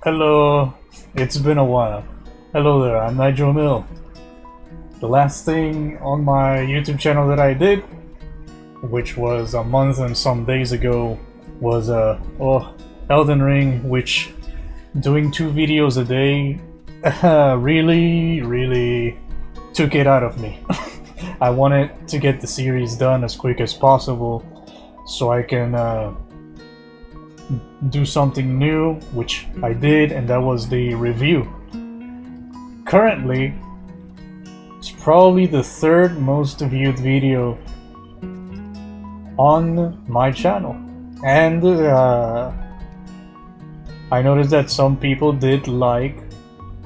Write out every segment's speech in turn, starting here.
Hello, it's been a while. Hello there, I'm Nigel Mill. The last thing on my YouTube channel that I did, which was a month and some days ago, was Elden Ring, which doing 2 videos a day really took it out of me. I wanted to get the series done as quick as possible so I can do something new, which I did, and that was the review. Currently, it's probably the third most viewed video on my channel, and I noticed that some people did like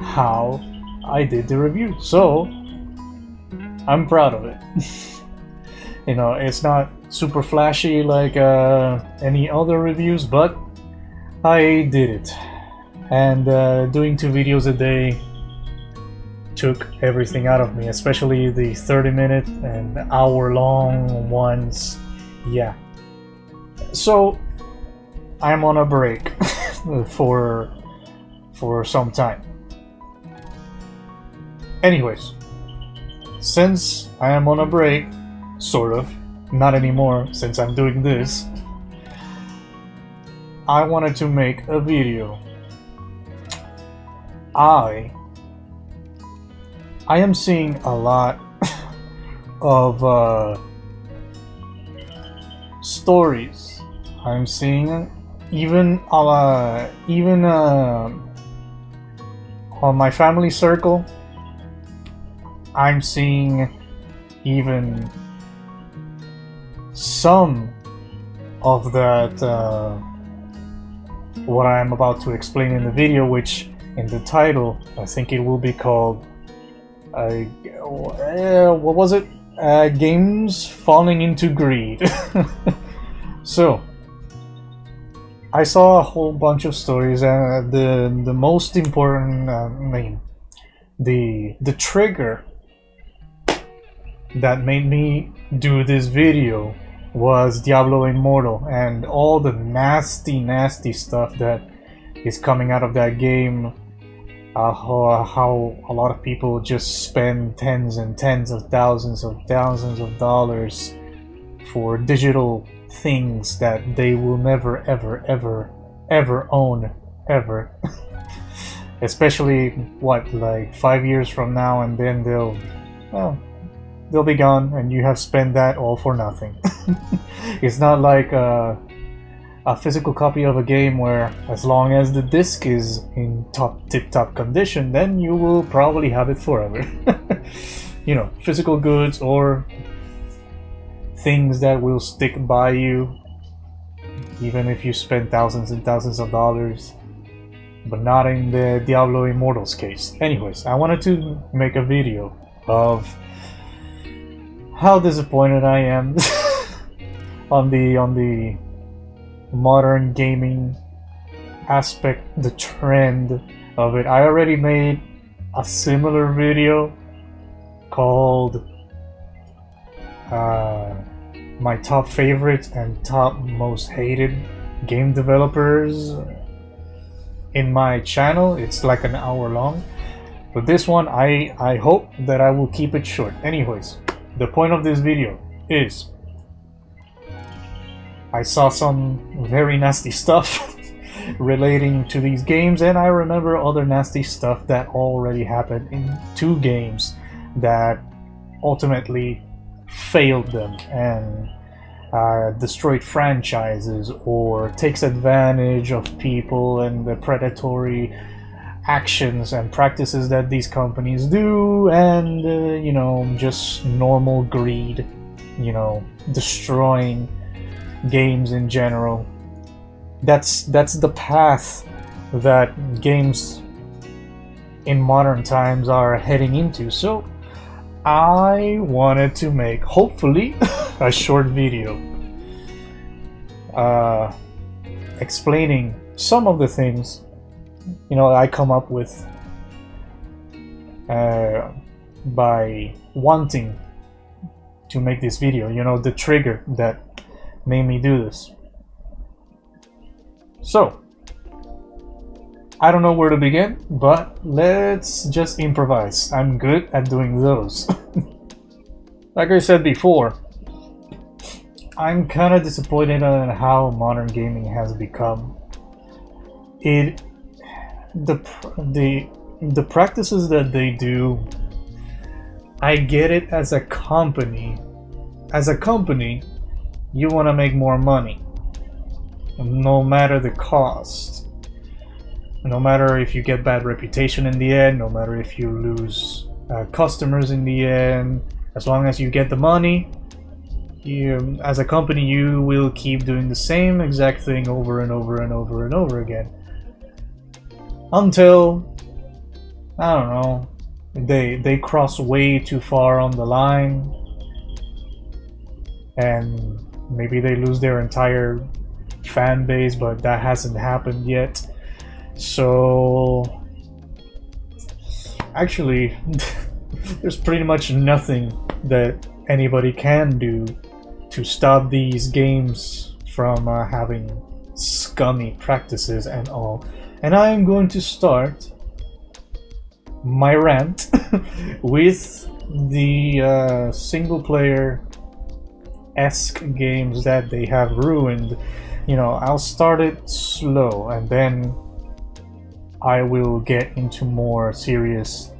how I did the review, so I'm proud of it. You know, it's not super flashy like any other reviews, but I did it. And doing 2 videos a day took everything out of me, especially the 30-minute and hour-long ones. Yeah. So I'm on a break for some time. Anyways, since I am on a break, sort of, not anymore since I'm doing this, I wanted to make a video. I am seeing a lot of stories. I'm seeing even on my family circle. I'm seeing even some of that what I'm about to explain in the video, which in the title I think it will be called what was it? Games falling into greed. So I saw a whole bunch of stories, and the most important the trigger that made me do this video was Diablo Immortal and all the nasty stuff that is coming out of that game. How a lot of people just spend tens and tens of thousands of dollars for digital things that they will never ever own ever. Especially like 5 years from now, and then they'll be gone and you have spent that all for nothing. It's not like a physical copy of a game where as long as the disc is in tip-top condition, then you will probably have it forever. You know, physical goods or things that will stick by you even if you spend thousands and thousands of dollars, but not in the Diablo Immortal's case. Anyways, I wanted to make a video of how disappointed I am on the modern gaming aspect, the trend of it. I already made a similar video called my top favorites and top most hated game developers in my channel. It's like an hour long, but this one I hope that I will keep it short. Anyways, the point of this video is I saw some very nasty stuff relating to these games, and I remember other nasty stuff that already happened in 2 games that ultimately failed them and destroyed franchises or takes advantage of people and the predatory actions and practices that these companies do, and you know, just normal greed, you know, destroying games in general. That's the path that games in modern times are heading into. So I wanted to make, hopefully, a short video explaining some of the things, you know, I come up with by wanting to make this video, you know, the trigger that made me do this. So I don't know where to begin, but let's just improvise. I'm good at doing those. Like I said before, I'm kind of disappointed on how modern gaming has become. The practices that they do, I get it as a company. As a company, you want to make more money, no matter the cost. No matter if you get bad reputation in the end, no matter if you lose customers in the end, as long as you get the money, as a company, you will keep doing the same exact thing over and over and over and over again. Until, I don't know, they cross way too far on the line, and maybe they lose their entire fan base, but that hasn't happened yet. So actually, there's pretty much nothing that anybody can do to stop these games from having scummy practices and all. And I am going to start my rant with the single-player-esque games that they have ruined. You know, I'll start it slow, and then I will get into more serious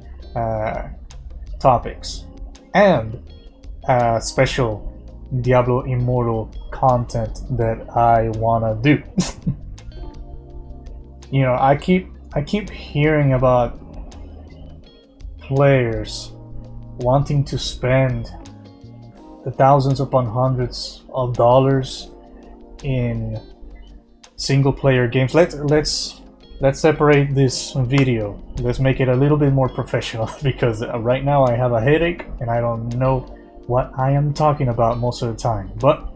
topics and special Diablo Immortal content that I wanna do. You know, I keep hearing about players wanting to spend the thousands upon hundreds of dollars in single-player games. Let's separate this video. Let's make it a little bit more professional because right now I have a headache and I don't know what I am talking about most of the time. But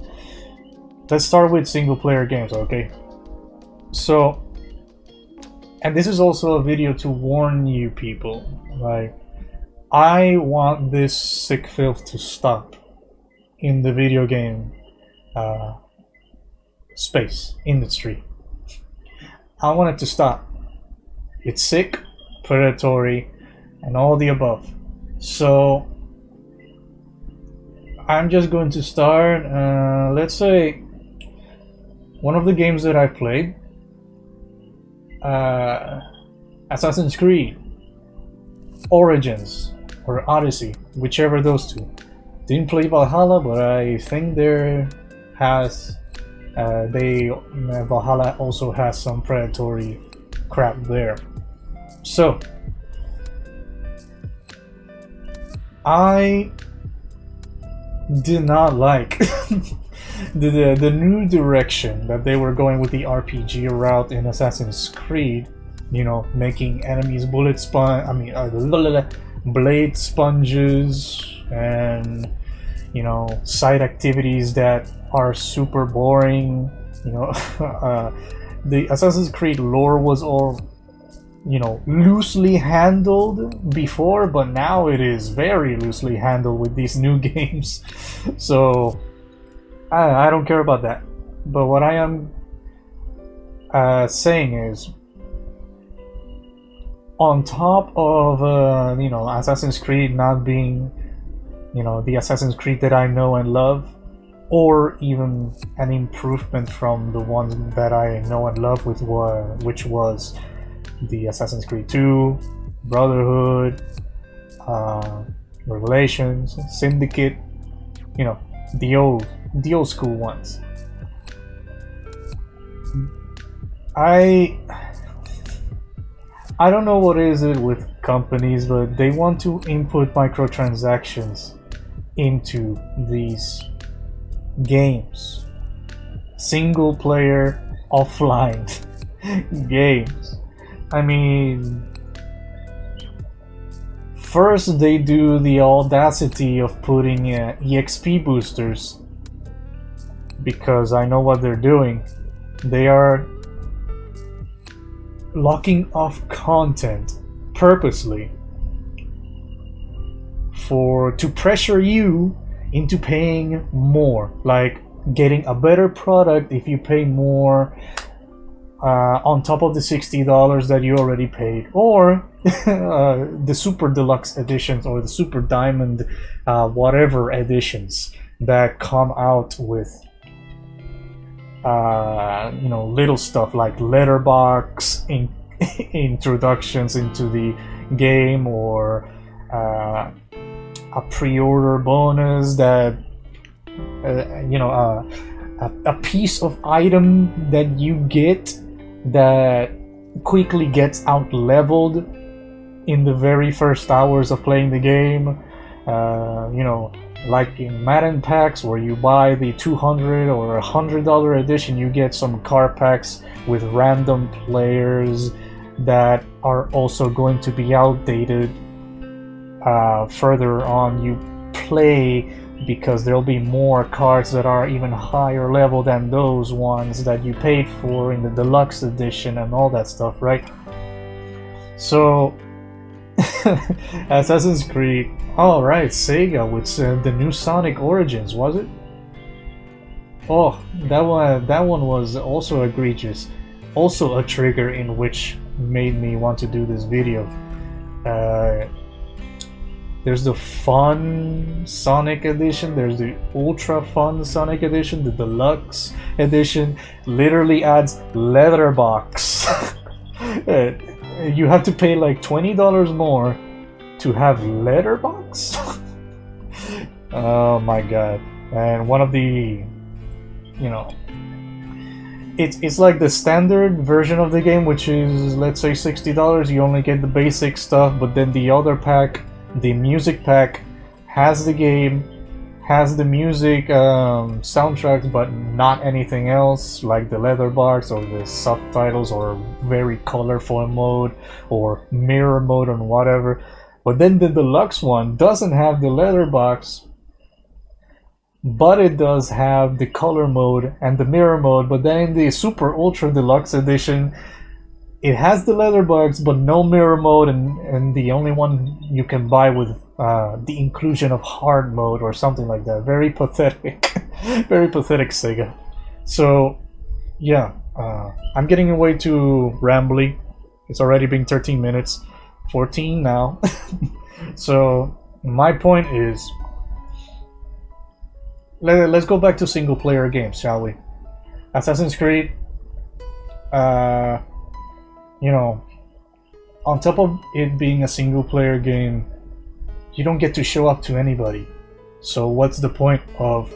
let's start with single-player games, okay? So, and this is also a video to warn you people. Like, I want this sick filth to stop in the video game space, industry. I want it to stop. It's sick, predatory, and all the above. So I'm just going to start, let's say, one of the games that I played, Assassin's Creed, Origins, or Odyssey, whichever those two. Didn't play Valhalla, but I think there has Valhalla also has some predatory crap there. So I did not like the new direction that they were going with the RPG route in Assassin's Creed. You know, making enemies blade sponges, and you know, side activities that are super boring. You know, the Assassin's Creed lore was all, you know, loosely handled before, but now it is very loosely handled with these new games. So I don't care about that. But what I am saying is, on top of you know, Assassin's Creed not being, you know, the Assassin's Creed that I know and love, or even an improvement from the ones that I know and love, which was the Assassin's Creed 2, Brotherhood, Revelations, Syndicate, you know, the old school ones. I don't know what is it with companies, but they want to input microtransactions into these games. Single player offline games. I mean, first they do the audacity of putting EXP boosters, because I know what they're doing. They are locking off content purposely to pressure you into paying more, like getting a better product if you pay more. on top of the $60 that you already paid, or the super deluxe editions or the super diamond whatever editions that come out with you know, little stuff like letterbox introductions into the game, or a pre-order bonus that you know, a piece of item that you get that quickly gets out leveled in the very first hours of playing the game. You know, like in Madden packs where you buy the $200 or $100 edition, you get some card packs with random players that are also going to be outdated further on you play, because there'll be more cards that are even higher level than those ones that you paid for in the deluxe edition and all that stuff, right? So Assassin's Creed, all right, Sega with the new Sonic Origins, was it? Oh, that one was also egregious, also a trigger in which made me want to do this video. There's the fun Sonic edition, there's the ultra fun Sonic edition, the deluxe edition literally adds letterbox. You have to pay like $20 more to have letterbox? Oh my god. And one of the, you know, it's like the standard version of the game, which is, let's say, $60. You only get the basic stuff, but then the other pack, the music pack, has the game, has the music soundtracks, but not anything else, like the letterbox or the subtitles or very colorful mode or mirror mode and whatever. But then the deluxe one doesn't have the letterbox, but it does have the color mode and the mirror mode. But then in the super ultra deluxe edition, it has the letterbox but no mirror mode, and the only one you can buy with the inclusion of hard mode or something like that. Very pathetic. Very pathetic, Sega. So yeah, I'm getting way too rambly. It's already been 13 minutes, 14 now. So my point is, let's go back to single player games, shall we? Assassin's Creed, you know, on top of it being a single player game, you don't get to show up to anybody. So what's the point of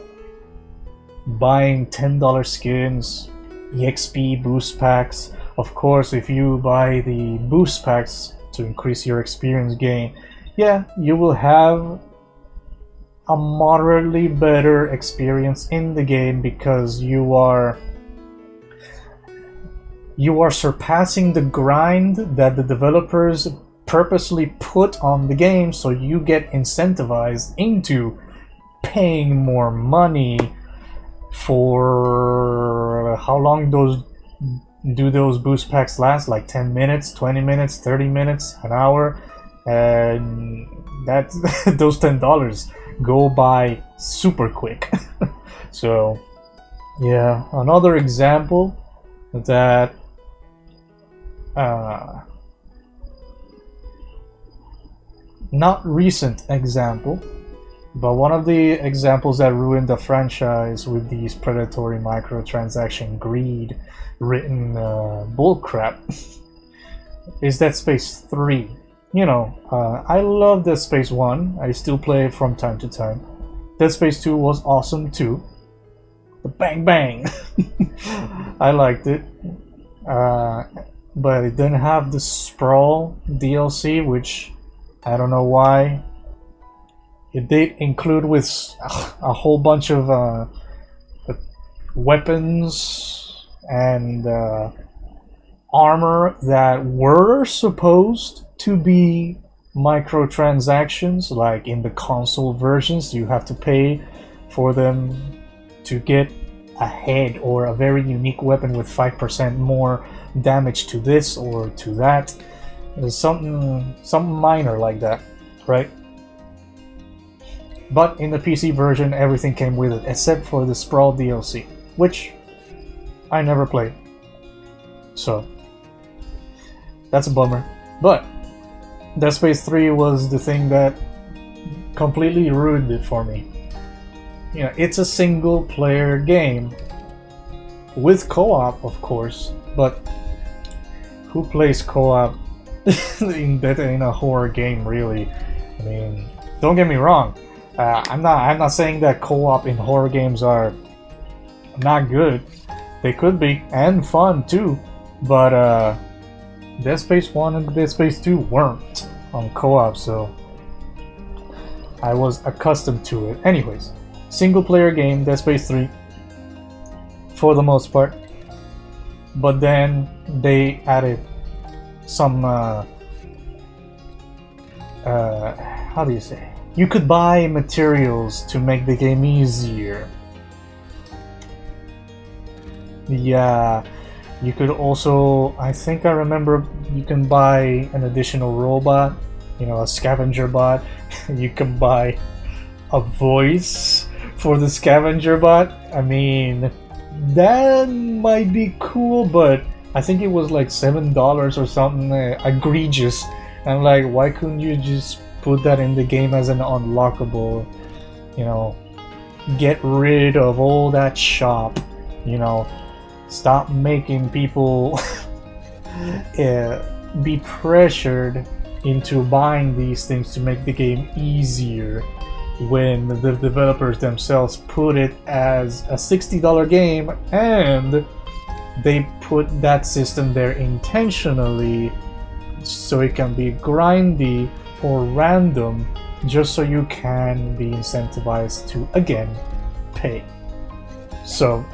buying $10 skins, EXP boost packs? Of course, if you buy the boost packs to increase your experience gain, yeah, you will have a moderately better experience in the game, because you are surpassing the grind that the developers purposely put on the game, so you get incentivized into paying more money for how long those boost packs last, like 10 minutes, 20 minutes, 30 minutes, an hour, and that those $10 go by super quick. So yeah, another example that not recent example, but one of the examples that ruined the franchise with these predatory microtransaction greed written bullcrap is Dead Space 3. You know, I love Dead Space 1, I still play it from time to time. Dead Space 2 was awesome too. The bang bang! I liked it. But it didn't have the Sprawl DLC, which I don't know why. It did include with a whole bunch of weapons and armor that were supposed to be microtransactions, like in the console versions. You have to pay for them to get a head or a very unique weapon with 5% more damage to this or to that. Something minor like that, right? But in the PC version, everything came with it, except for the Sprawl DLC, which I never played. So that's a bummer. But Dead Space 3 was the thing that completely ruined it for me. You know, it's a single player game with co-op, of course, but who plays co-op in a horror game, really? I mean, don't get me wrong. I'm not saying that co-op in horror games are not good. They could be, and fun too. But Dead Space 1 and Dead Space 2 weren't on co-op, so I was accustomed to it. Anyways, single player game, Dead Space 3, for the most part. But then they added some how do you say? You could buy materials to make the game easier. Yeah, you could also, I think I remember, you can buy an additional robot, you know, a scavenger bot. You can buy a voice for the scavenger bot. I mean, that might be cool, but I think it was like $7 or something, egregious. And like, why couldn't you just put that in the game as an unlockable? You know, get rid of all that shop, you know. Stop making people be pressured into buying these things to make the game easier when the developers themselves put it as a $60 game, and they put that system there intentionally so it can be grindy or random, just so you can be incentivized to again pay. So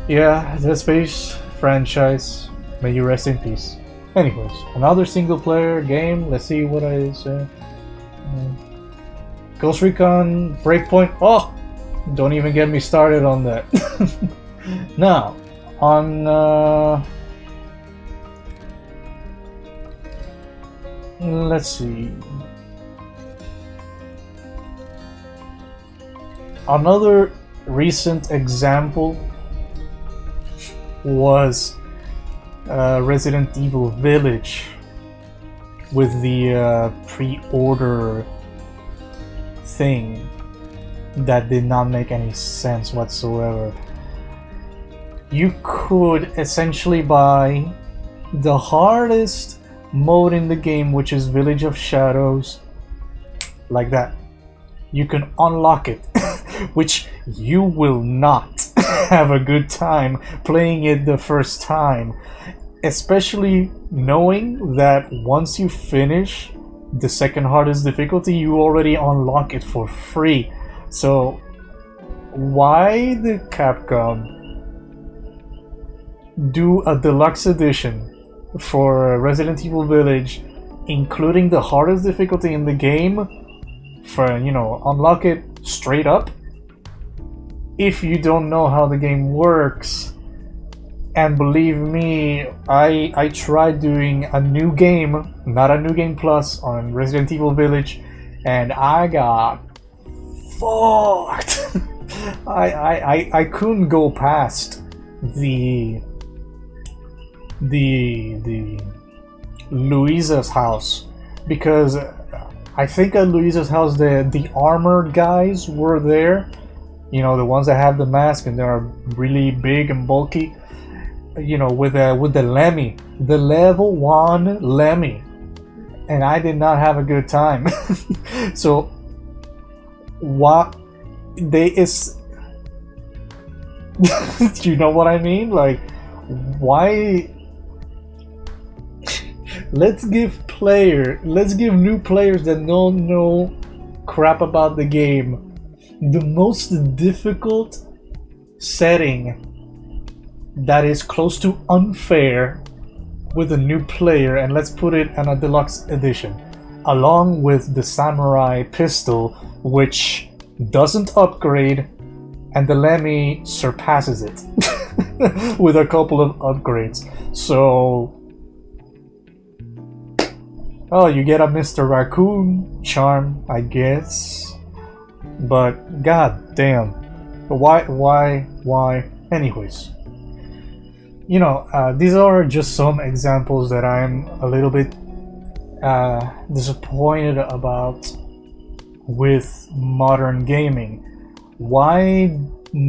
yeah, Dead Space franchise, may you rest in peace. Anyways, another single player game. Let's see what I say. Ghost Recon Breakpoint. Oh, don't even get me started on that. Now, on let's see. Another recent example was Resident Evil Village with the pre-order thing that did not make any sense whatsoever. You could essentially buy the hardest mode in the game, which is Village of Shadows, like that. You can unlock it, which you will not have a good time playing it the first time, especially knowing that once you finish the second hardest difficulty, you already unlock it for free. So why did Capcom do a deluxe edition for Resident Evil Village, including the hardest difficulty in the game, for, you know, unlock it straight up, if you don't know how the game works? And believe me, I tried doing a new game, not a new game plus, on Resident Evil Village, and I got fucked. I couldn't go past the Luisa's house, because I think at Luisa's house the armored guys were there. You know, the ones that have the mask and they're really big and bulky. You know, with the Lemmy, the level 1 Lemmy, and I did not have a good time. So what they is you know what I mean? Like, why? Let's give new players that don't know crap about the game the most difficult setting that is close to unfair with a new player, and let's put it in a deluxe edition, along with the samurai pistol, which doesn't upgrade, and the Lemmy surpasses it with a couple of upgrades. So, oh, you get a Mr. Raccoon charm, I guess, but god damn, why? Anyways, these are just some examples that I'm a little bit disappointed about with modern gaming. Why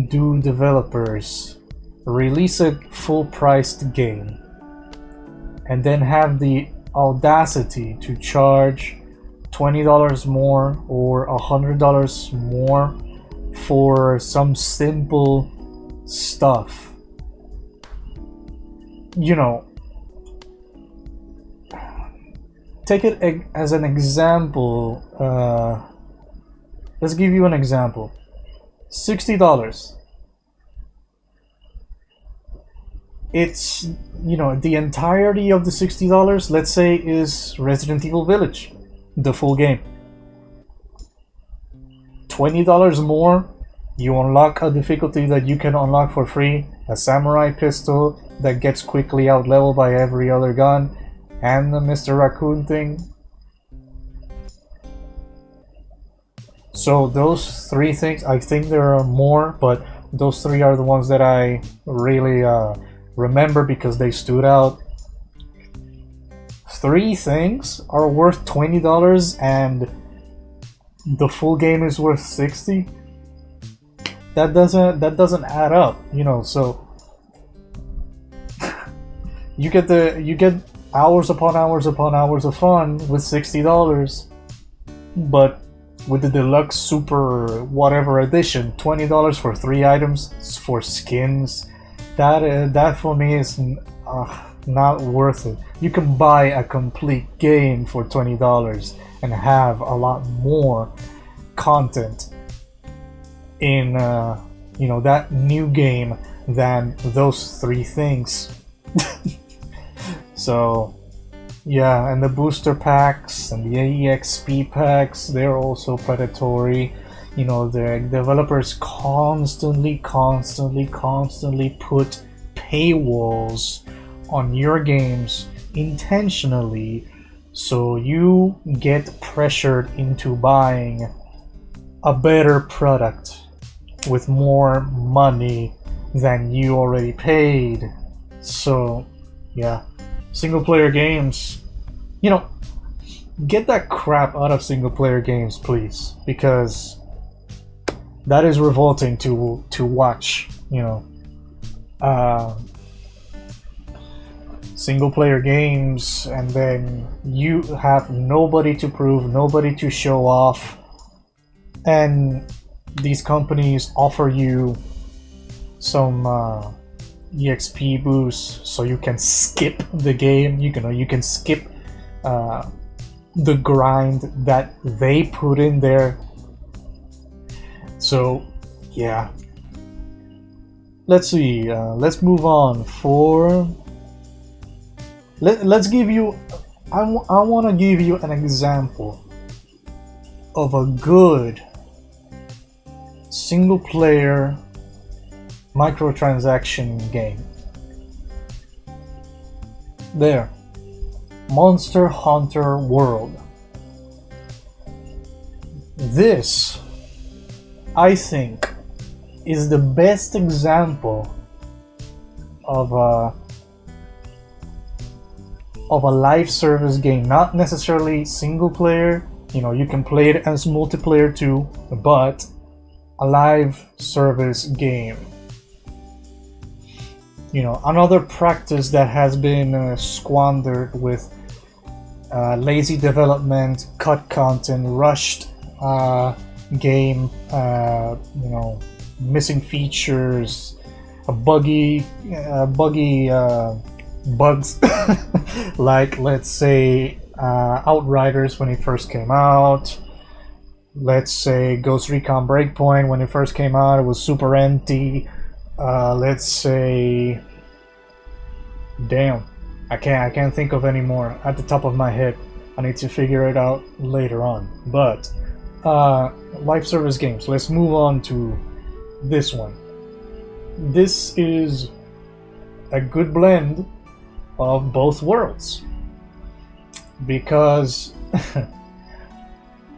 do developers release a full-priced game and then have the audacity to charge $20 more or $100 more for some simple stuff? Take it as an example. Let's give you an example. $60. It's, the entirety of the $60, let's say, is Resident Evil Village, the full game. $20 more, you unlock a difficulty that you can unlock for free, a samurai pistol that gets quickly out-leveled by every other gun, and the Mr. Raccoon thing. So those three things, I think there are more, but those three are the ones that I really remember because they stood out. Three things are worth $20 and the full game is worth $60. That doesn't add up, so you get hours upon hours upon hours of fun with $60, but with the deluxe super whatever edition, $20 for 3 items for skins, that for me is not worth it. You can buy a complete game for $20 and have a lot more content in that new game than those 3 things. So yeah, and the booster packs and the EXP packs, they're also predatory. The developers constantly put paywalls on your games intentionally, so you get pressured into buying a better product with more money than you already paid. So yeah, single player games, get that crap out of single player games, please, because that is revolting to watch. Single player games, and then you have nobody to prove, nobody to show off, and these companies offer you some EXP boosts so you can skip the game. You can skip the grind that they put in there. So yeah, let's see, let's move on. Let's give you, I want to give you an example of a good single player microtransaction game. There, Monster Hunter World. This, I think, is the best example of a live service game. Not necessarily single player, you can play it as multiplayer too, but a live service game. Another practice that has been squandered with lazy development, cut content, rushed game, missing features, buggy bugs, like let's say Outriders when it first came out. Let's say Ghost Recon Breakpoint when it first came out, it was super empty. Let's say, damn, I can't think of any more at the top of my head. I need to figure it out later on. But live service games. Let's move on to this one. This is a good blend of both worlds, because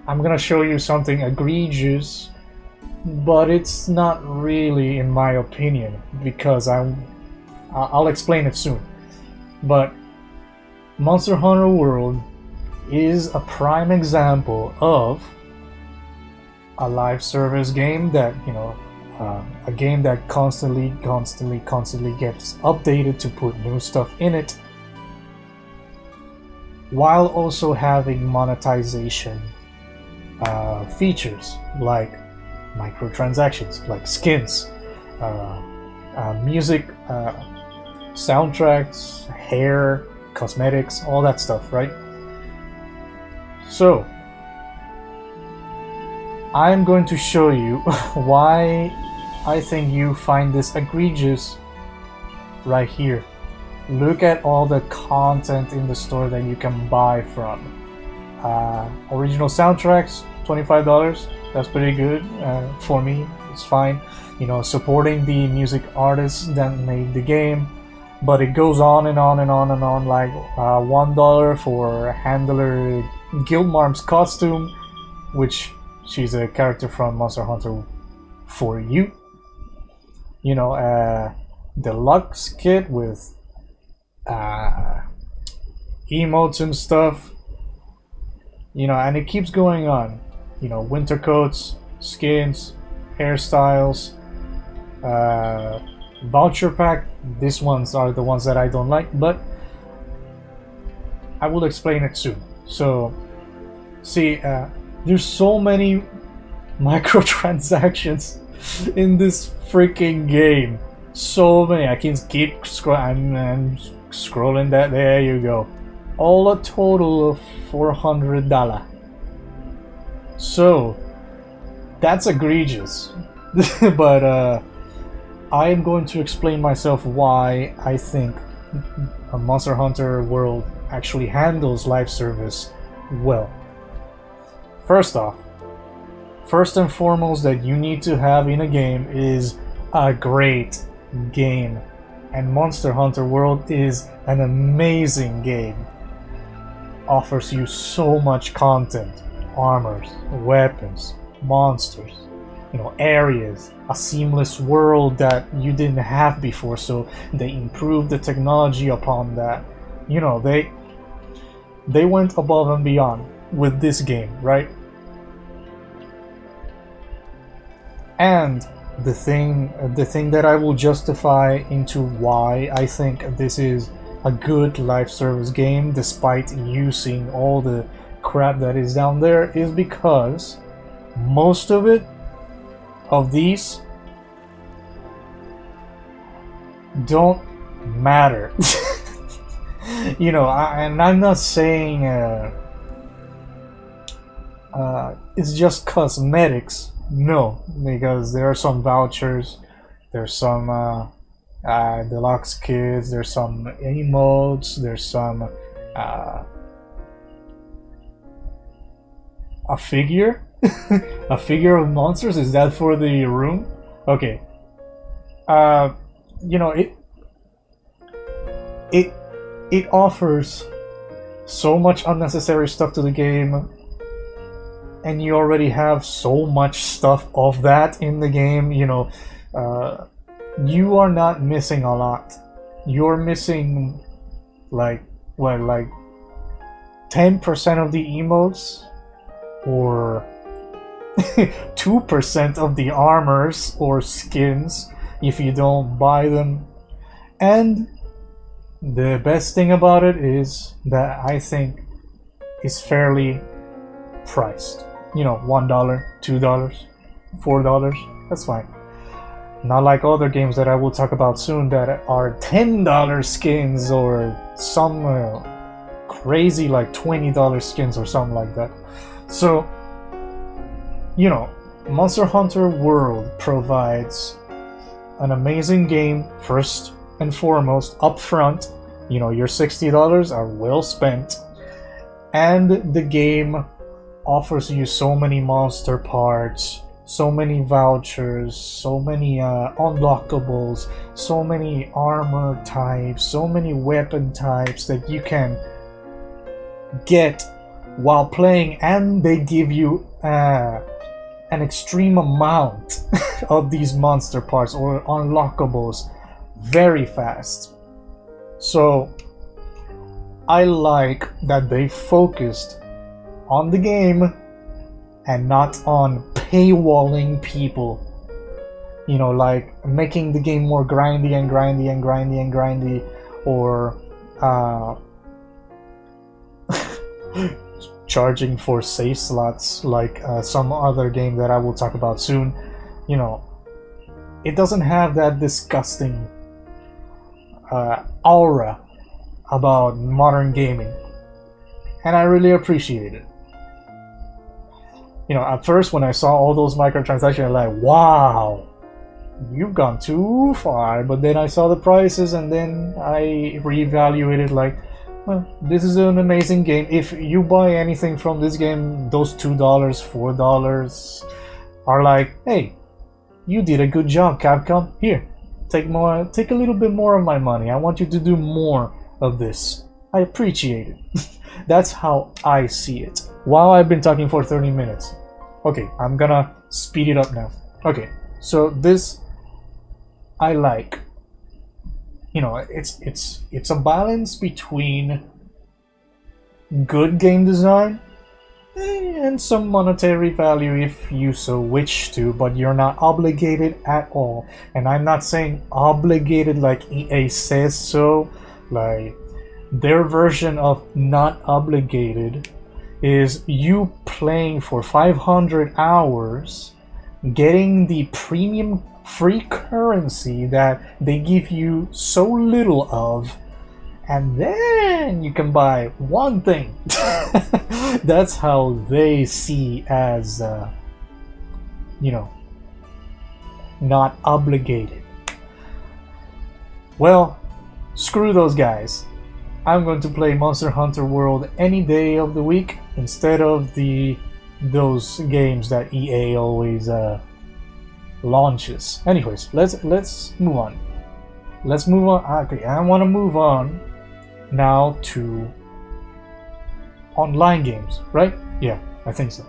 I'm gonna show you something egregious, but it's not really, in my opinion, because I I'll explain it soon. But Monster Hunter World is a prime example of a live service game that, you know, a game that constantly gets updated to put new stuff in it, while also having monetization features like microtransactions, like skins, music, soundtracks, hair, cosmetics, all that stuff, right? So I'm going to show you why I think you find this egregious right here. Look at all the content in the store that you can buy from. Original soundtracks, $25. That's pretty good for me. It's fine. You know, supporting the music artists that made the game. But it goes on and on and on and on. Like $1 for Handler Guildmarm's costume, which she's a character from Monster Hunter for you. You know, deluxe kit with emotes and stuff. You know, and it keeps going on. You know, winter coats, skins, hairstyles, voucher pack. These ones are the ones that I don't like, but I will explain it soon. So, see, there's so many microtransactions in this freaking game. So many. I can keep scrolling. I'm scrolling that. There you go. All a total of $400. So that's egregious. But I am going to explain myself why I think a Monster Hunter World actually handles live service well. First off, first and foremost that you need to have in a game is a great game. And Monster Hunter World is an amazing game. Offers you so much content, armors, weapons, monsters, you know, areas, a seamless world that you didn't have before, so they improved the technology upon that. You know, they went above and beyond with this game, right? And the thing that I will justify into why I think this is a good live service game despite using all the crap that is down there is because most of these don't matter. You know, and I'm not saying it's just cosmetics. No, because there are some vouchers, there's some deluxe kits, there's some emotes, there's some a figure. A figure of monsters. Is that for the room? Okay. You know, it offers so much unnecessary stuff to the game, and you already have so much stuff of that in the game. You know, you are not missing a lot. You're missing like 10% of the emotes, or 2% of the armors or skins if you don't buy them. And the best thing about it is that I think it's fairly priced. You know, $1, $2, $4, that's fine. Not like other games that I will talk about soon that are $10 skins or some crazy like $20 skins or something like that. So, you know, Monster Hunter World provides an amazing game first and foremost up front. You know, your $60 are well spent, and the game offers you so many monster parts, so many vouchers, so many unlockables, so many armor types, so many weapon types that you can get while playing, and they give you an extreme amount of these monster parts or unlockables, very fast. So I like that they focused on the game and not on paywalling people. You know, like making the game more grindy and grindy and grindy and grindy, or charging for save slots like some other game that I will talk about soon. You know, it doesn't have that disgusting aura about modern gaming, and I really appreciate it. You know, at first when I saw all those microtransactions, I'm like, wow, you've gone too far. But then I saw the prices, and then I reevaluated, like, well, this is an amazing game. If you buy anything from this game, those $2, $4 are like, hey, you did a good job, Capcom. Here, take a little bit more of my money. I want you to do more of this. I appreciate it. That's how I see it. Wow, I've been talking for 30 minutes. Okay, I'm gonna speed it up now. Okay, so this I like. You know, it's a balance between good game design and some monetary value if you so wish to, but you're not obligated at all. And I'm not saying obligated like EA says so. Like, their version of not obligated is you playing for 500 hours, getting the premium free currency that they give you so little of, and then you can buy one thing. That's how they see as, you know, not obligated. Well, screw those guys. I'm going to play Monster Hunter World any day of the week instead of those games that EA always launches. Anyways, let's move on. Let's move on. Okay, I want to move on now to online games, right? Yeah, I think so.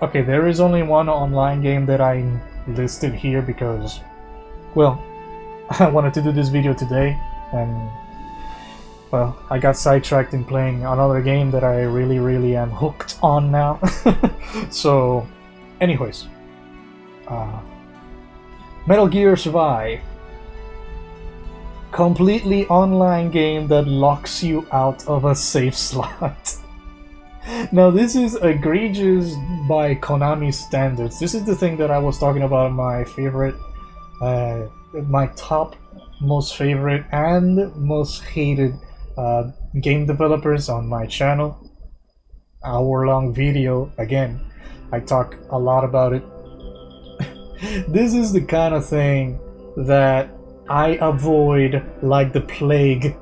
Okay, there is only one online game that I listed here because, well, I wanted to do this video today, and well, I got sidetracked in playing another game that I really am hooked on now. So, anyways, Metal Gear Survive. Completely online game that locks you out of a save slot. Now, this is egregious by Konami standards. This is the thing that I was talking about, my favorite, my top most favorite and most hated game developers on my channel. Hour-long video. Again, I talk a lot about it. This is the kind of thing that I avoid like the plague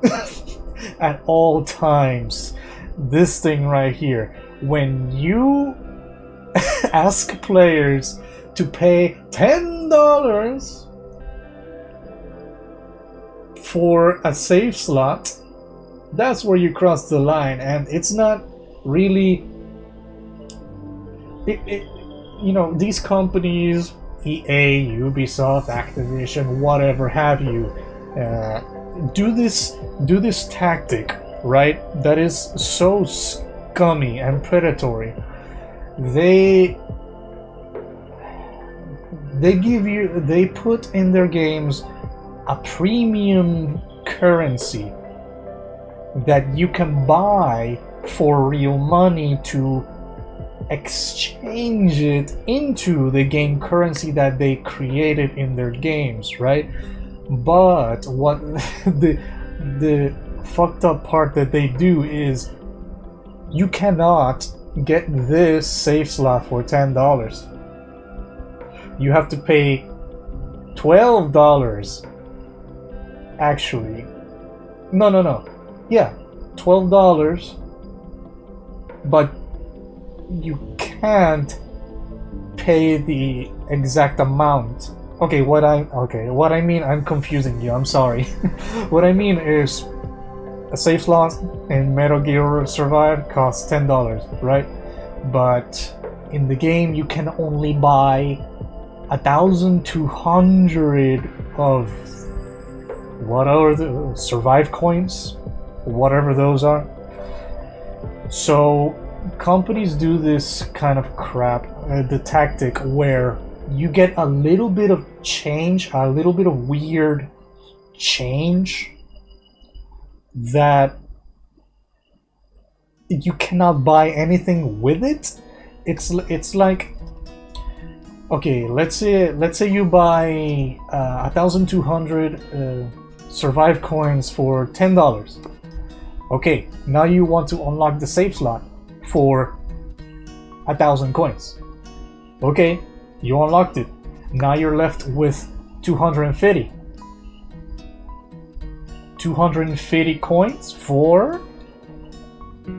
at all times. This thing right here. When you ask players to pay $10 for a save slot, that's where you cross the line. And it's not really... you know, these companies, EA, Ubisoft, Activision, whatever have you, do this tactic, right? That is so scummy and predatory. They put in their games a premium currency that you can buy for real money to exchange it into the game currency that they created in their games, right? But what the fucked up part that they do is you cannot get this save slot for $10. You have to pay $12. Actually, no. Yeah, $12. But you can't pay the exact amount. Okay, what I mean, I'm confusing you. I'm sorry. What I mean is, a save slot in Metal Gear Survive costs $10, right? But in the game, you can only buy 1,200 of What are the survive coins? Whatever those are. So companies do this kind of crap, the tactic where you get a little bit of change, a little bit of weird change that you cannot buy anything with it. It's like, okay, let's say you buy 1,200 survive coins for $10. Okay, now you want to unlock the save slot for 1,000 coins. Okay, you unlocked it. Now you're left with 250. 250 coins for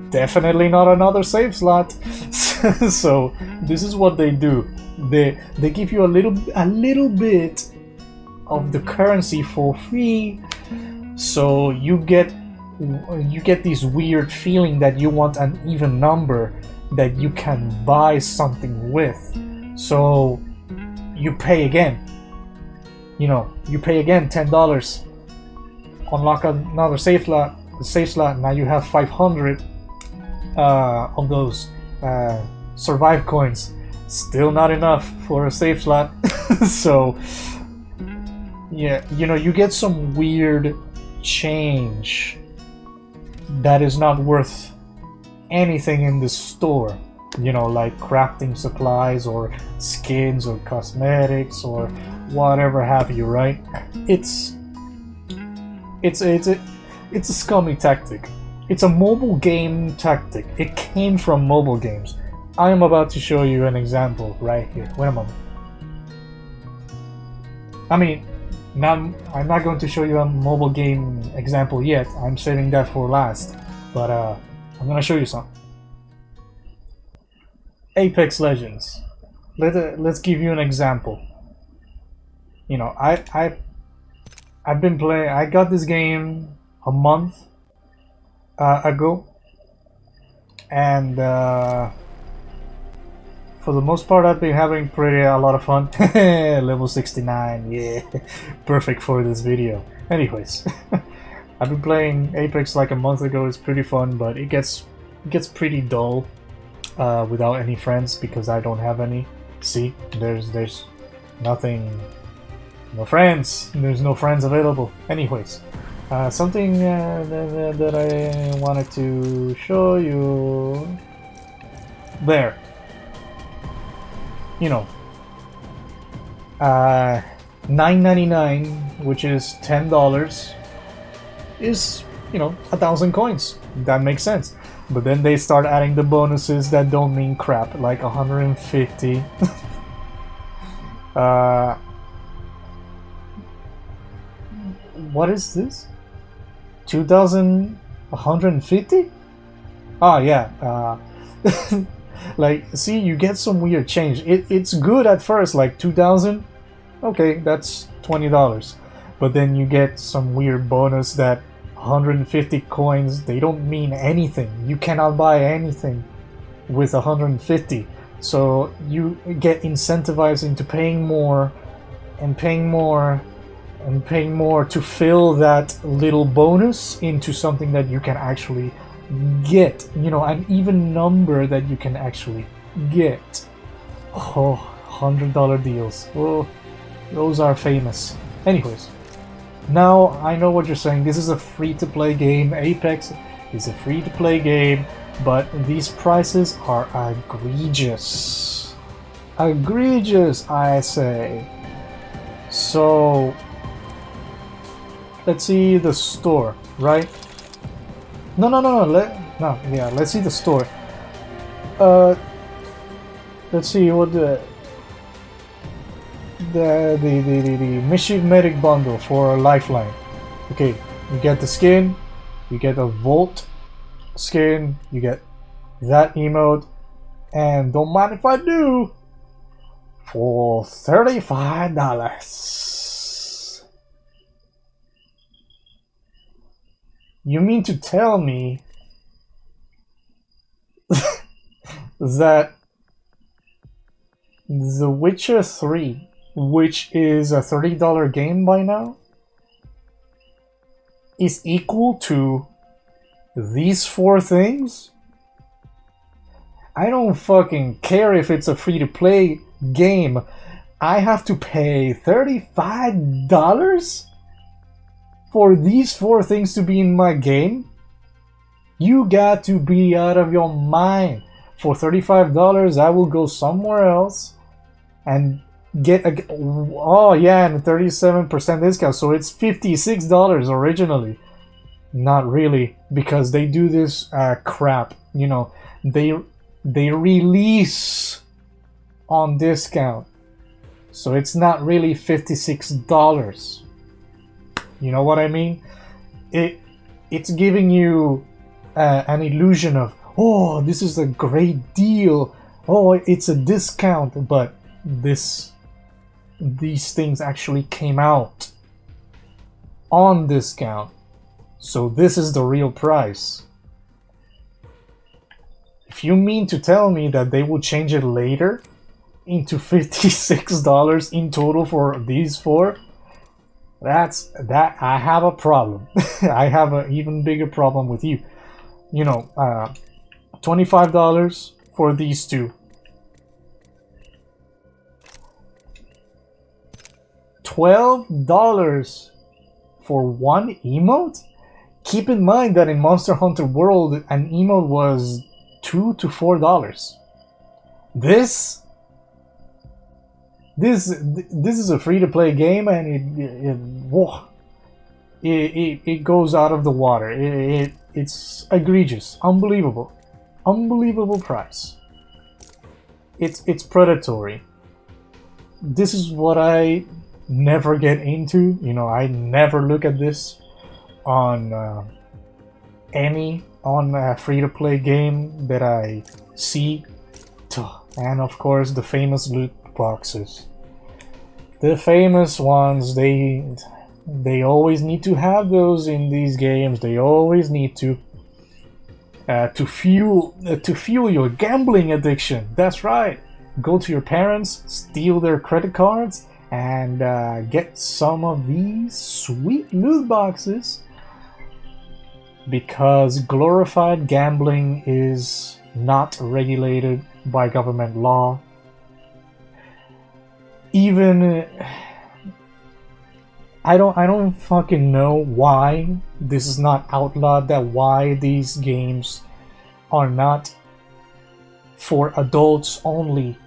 definitely not another save slot. So this is what they do. They give you a little bit of the currency for free, so you get this weird feeling that you want an even number that you can buy something with. So you pay again. You pay again $10. Unlock another save slot. Now you have 500 of those survive coins. Still not enough for a save slot. So yeah, you get some weird change that is not worth anything in the store. Like crafting supplies or skins or cosmetics or whatever have you, right? It's a scummy tactic. It's a mobile game tactic. It came from mobile games. I am about to show you an example right here. Wait a moment. I mean, I'm not going to show you a mobile game example yet. I'm saving that for last. But I'm gonna show you something. Apex Legends. Let's give you an example. I've been playing. I got this game a month ago, and for the most part, I've been having a lot of fun. Level 69, yeah, perfect for this video. Anyways, I've been playing Apex like a month ago. It's pretty fun, but it gets pretty dull without any friends because I don't have any. See, there's nothing. No friends. There's no friends available. Anyways, something that I wanted to show you. There. $9.99, which is $10, is 1,000 coins. That makes sense. But then they start adding the bonuses that don't mean crap, like 150. What is this? 2,150? Ah, yeah. Like, see, you get some weird change. It's good at first, like 2,000. Okay, that's $20. But then you get some weird bonus that 150 coins, they don't mean anything. You cannot buy anything with 150. So you get incentivized into paying more and paying more and paying more to fill that little bonus into something that you can actually get, an even number that you can actually get. Oh, $100 deals. Oh, those are famous. Anyways, now I know what you're saying. This is a free-to-play game. Apex is a free-to-play game, but these prices are egregious. Egregious, I say. So let's see the store, right? No. Let's see the store. Let's see what the Mischief Medic bundle for Lifeline. Okay, you get the skin, you get a Volt skin, you get that emote, and don't mind if I do, for $35. You mean to tell me that The Witcher 3, which is a $30 game by now, is equal to these 4 things, I don't fucking care if it's a free-to-play game. I have to pay $35 for these 4 things to be in my game? You got to be out of your mind. For $35, I will go somewhere else and get a... Oh yeah, and a 37% discount, so it's $56 originally. Not really, because they do this crap, you know, they release on discount, so it's not really $56. You know what I mean? It's giving you an illusion of, oh, this is a great deal, oh, it's a discount, but these things actually came out on discount. So this is the real price. If you mean to tell me that they will change it later into $56 in total for these 4, that I have a problem. I have an even bigger problem with you. You know, $25 for these 2. $12 for 1 emote? Keep in mind that in Monster Hunter World, an emote was $2 to $4. This is a free-to-play game, and it goes out of the water. It's egregious, unbelievable price. It's predatory. This is what I never get into. You know, I never look at this on a free-to-play game that I see. And of course the famous loot boxes, the famous ones. They always need to have those in these games. They always need to fuel your gambling addiction. That's right. Go to your parents, steal their credit cards, and get some of these sweet loot boxes, because glorified gambling is not regulated by government law. Even I don't fucking know why this is not outlawed, that why these games are not for adults only,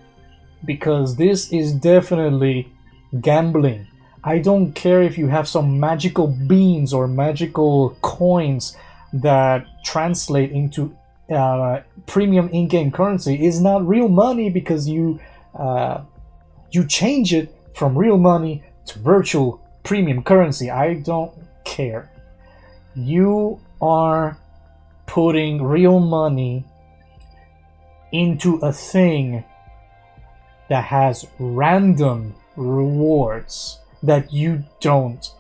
because this is definitely gambling. I don't care if you have some magical beans or magical coins that translate into premium in-game currency. It's not real money, because you change it from real money to virtual premium currency. I don't care. You are putting real money into a thing that has random rewards that you don't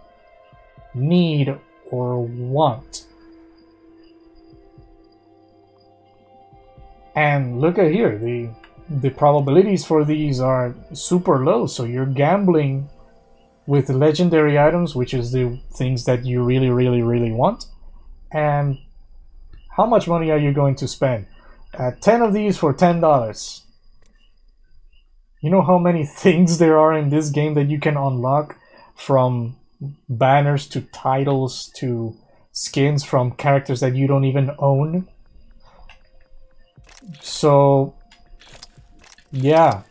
need or want. And look at here, the probabilities for these are super low, so you're gambling with legendary items, which is the things that you really want. And how much money are you going to spend? 10 of these for $10. You know how many things there are in this game that you can unlock, from banners to titles to skins from characters that you don't even own? So yeah,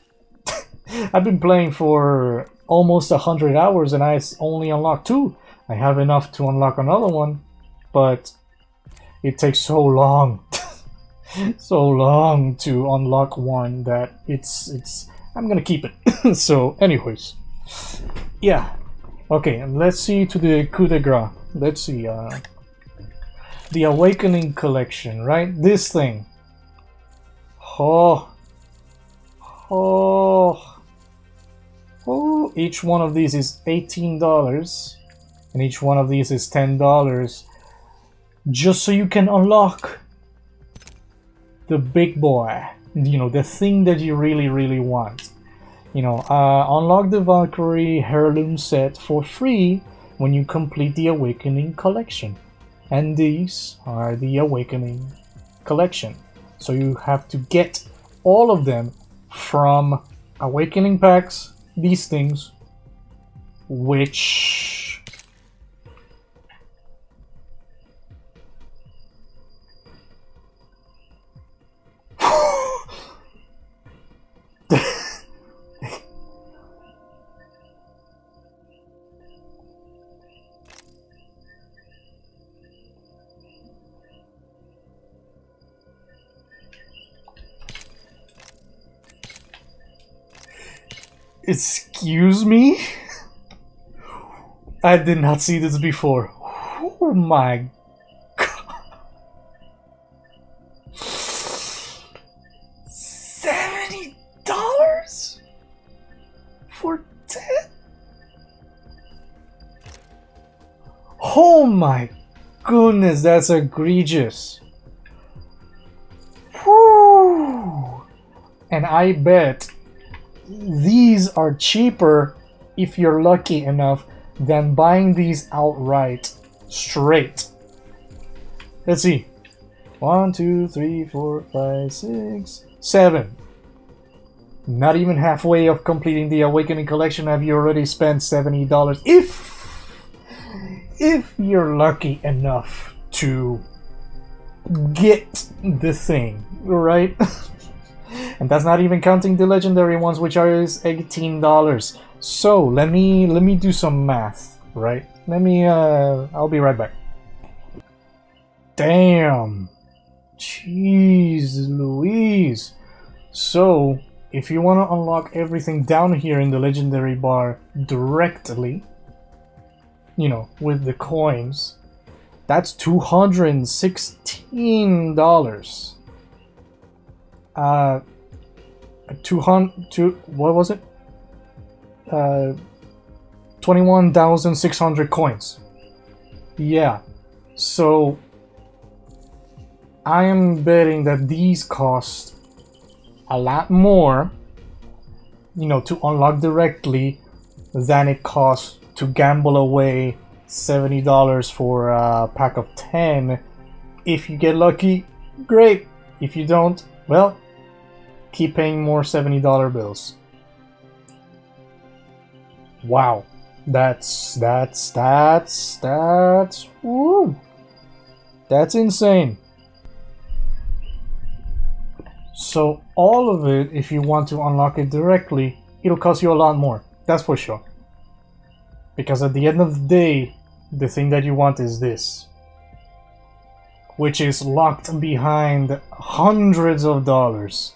I've been playing for almost 100 hours and I only unlocked 2. I have enough to unlock another one, but it takes so long so long to unlock one that it's I'm gonna keep it. So anyways, yeah, okay, let's see to the coup de grace. Let's see, the Awakening collection, right? This thing. Oh, each one of these is $18 and each one of these is $10, just so you can unlock the big boy, you know, the thing that you really want. You know, unlock the Valkyrie heirloom set for free when you complete the Awakening collection. And these are the Awakening collection. So you have to get all of them from Awakening packs, these things, which excuse me? I did not see this before. Oh my god. $70 for 10? Oh my goodness, that's egregious. Whew. And I bet these are cheaper if you're lucky enough than buying these outright straight. Let's see. 1, 2, 3, 4, 5, 6, 7. Not even halfway of completing the Awakening collection have you already spent $70 if you're lucky enough to get the thing, right? And that's not even counting the legendary ones, which are $18. So let me do some math, right? I'll be right back. Damn. Jeez Louise. So if you want to unlock everything down here in the legendary bar directly, you know, with the coins, that's $216. 200, what was it? 21,600 coins. Yeah. So I am betting that these cost a lot more, you know, to unlock directly than it costs to gamble away $70 for a pack of 10. If you get lucky, great. If you don't, well, keep paying more $70 bills. Wow. That's woo. That's insane. So all of it, if you want to unlock it directly, it'll cost you a lot more. That's for sure. Because at the end of the day, the thing that you want is this, which is locked behind hundreds of dollars.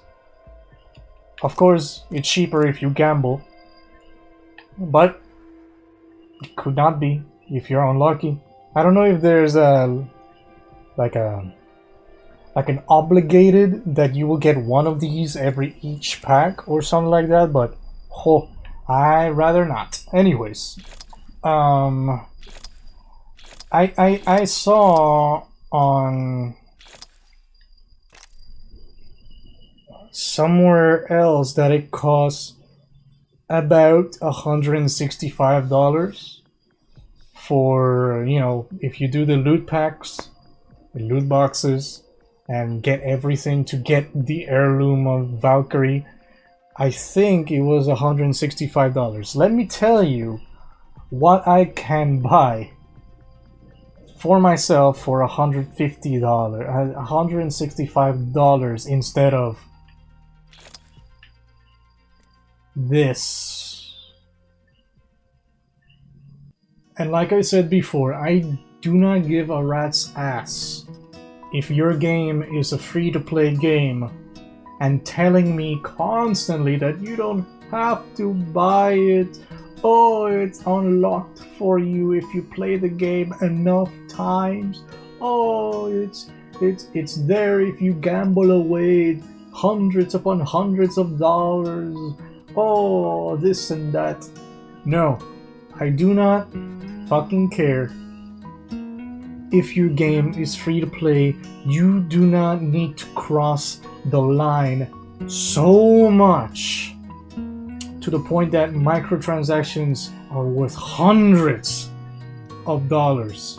Of course, it's cheaper if you gamble, but it could not be if you're unlucky. I don't know if there's like an obligated that you will get one of these each pack or something like that, but oh, I'd rather not. Anyways, I saw on somewhere else that it costs about $165 for, you know, if you do the loot packs, the loot boxes, and get everything to get the heirloom of Valkyrie. I think it was $165. Let me tell you what I can buy for myself for $150, $165 instead of this. And like I said before, I do not give a rat's ass if your game is a free-to-play game and telling me constantly that you don't have to buy it. Oh, it's unlocked for you if you play the game enough times. Oh, it's there if you gamble away hundreds upon hundreds of dollars. Oh, this and that. No, I do not fucking care. If your game is free to play, you do not need to cross the line so much to the point that microtransactions are worth hundreds of dollars.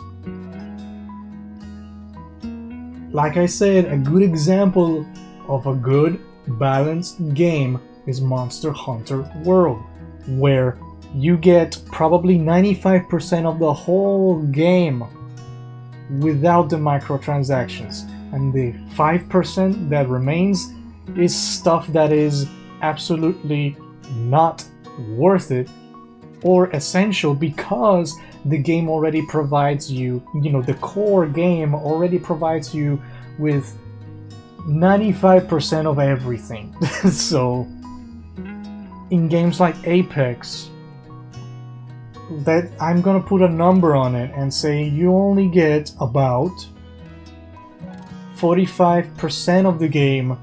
Like I said, a good example of a good, balanced game is Monster Hunter World, where you get probably 95% of the whole game without the microtransactions, and the 5% that remains is stuff that is absolutely not worth it or essential, because the game already provides you, the core game already provides you with 95% of everything. So in games like Apex, that I'm gonna put a number on it and say you only get about 45% of the game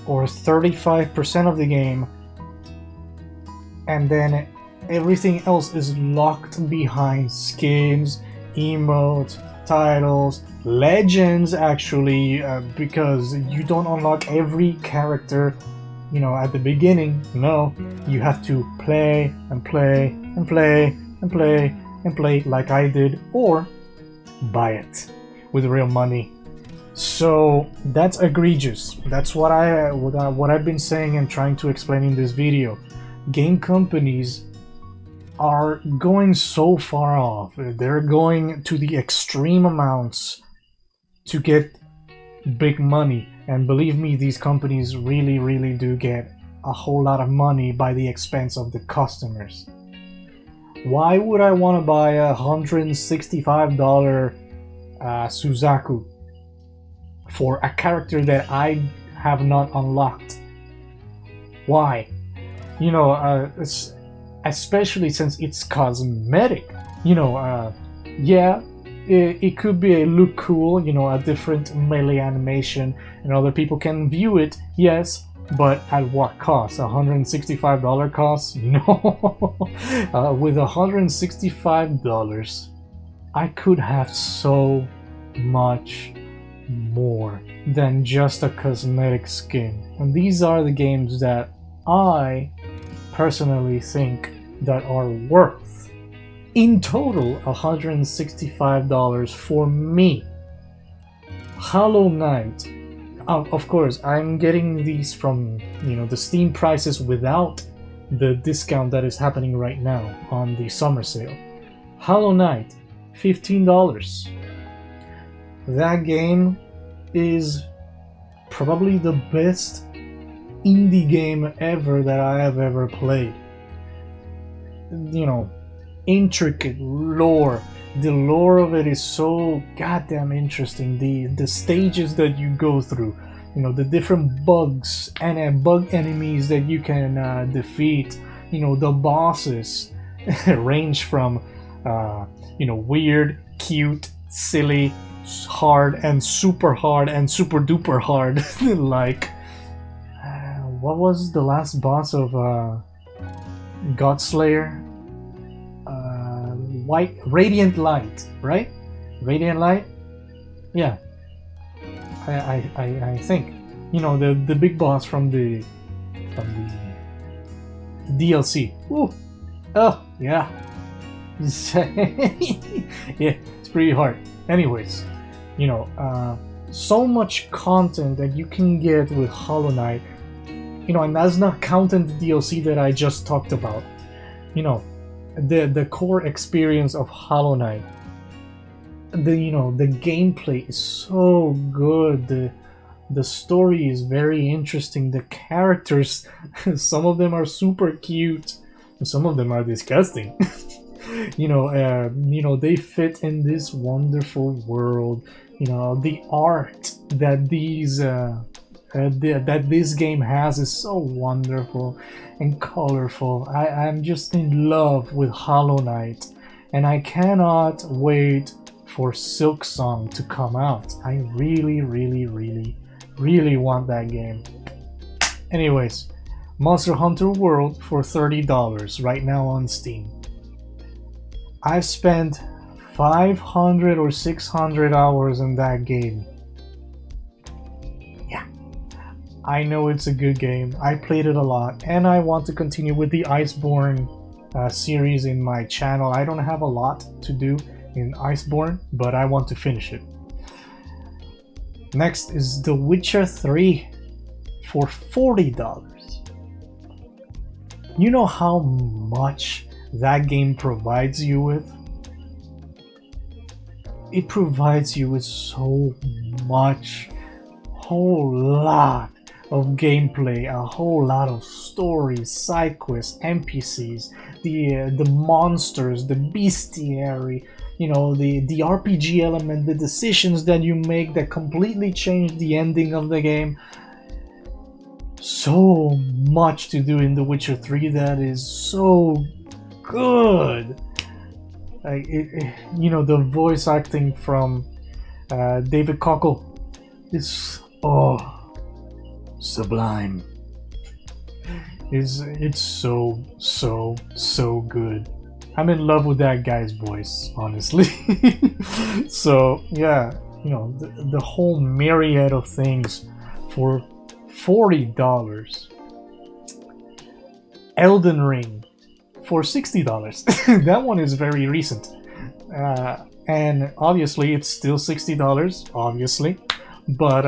or 35% of the game, and then everything else is locked behind skins, emotes, titles, legends, actually, because you don't unlock every character, at the beginning. No, you have to play and play and play and play and play like I did, or buy it with real money. So that's egregious. That's what I've been saying and trying to explain in this video. Game companies are going so far off. They're going to the extreme amounts to get big money. And believe me, these companies really, really do get a whole lot of money by the expense of the customers. Why would I want to buy a $165 Suzaku for a character that I have not unlocked? Why? Especially since it's cosmetic. Yeah, it could be look cool, a different melee animation, and other people can view it, yes, but at what cost? $165 cost? No. With $165, I could have so much more than just a cosmetic skin. And these are the games that I personally think that are worth, in total, $165 for me. Hollow Knight, of course, I'm getting these from the Steam prices without the discount that is happening right now on the summer sale. Hollow Knight, $15. That game is probably the best indie game ever that I have ever played. Intricate lore. The lore of it is so goddamn interesting. The stages that you go through, the different bugs and bug enemies that you can defeat. The bosses range from weird, cute, silly, hard, and super duper hard. Like, what was the last boss of Godslayer? White Radiant Light, right? Radiant Light? Yeah. I think. The big boss from the DLC. Ooh. Oh, yeah. Yeah, it's pretty hard. Anyways, so much content that you can get with Hollow Knight, and that's not counting the DLC that I just talked about. The core experience of Hollow Knight. The gameplay is so good. The story is very interesting. The characters, some of them are super cute, some of them are disgusting. They fit in this wonderful world. The art that that this game has is so wonderful and colorful. I'm just in love with Hollow Knight, and I cannot wait for Silksong to come out. I really, really, really, really want that game. Anyways, Monster Hunter World for $30 right now on Steam. I've spent 500 or 600 hours in that game. Yeah, I know it's a good game. I played it a lot, and I want to continue with the Iceborne series in my channel. I don't have a lot to do in Iceborne, but I want to finish it. Next is The Witcher 3 for $40. You know how much that game provides you with? It provides you with so much, whole lot of gameplay, a whole lot of stories, side quests, NPCs, the monsters, the bestiary, you know, the RPG element, the decisions that you make that completely change the ending of the game. So much to do in The Witcher 3 that is so good. Like you know, the voice acting from David Cockle is sublime. It's so good. I'm in love with that guy's voice, honestly. So yeah, you know, the whole myriad of things for $40. Elden Ring for $60. That one is very recent, and obviously it's still $60, obviously, but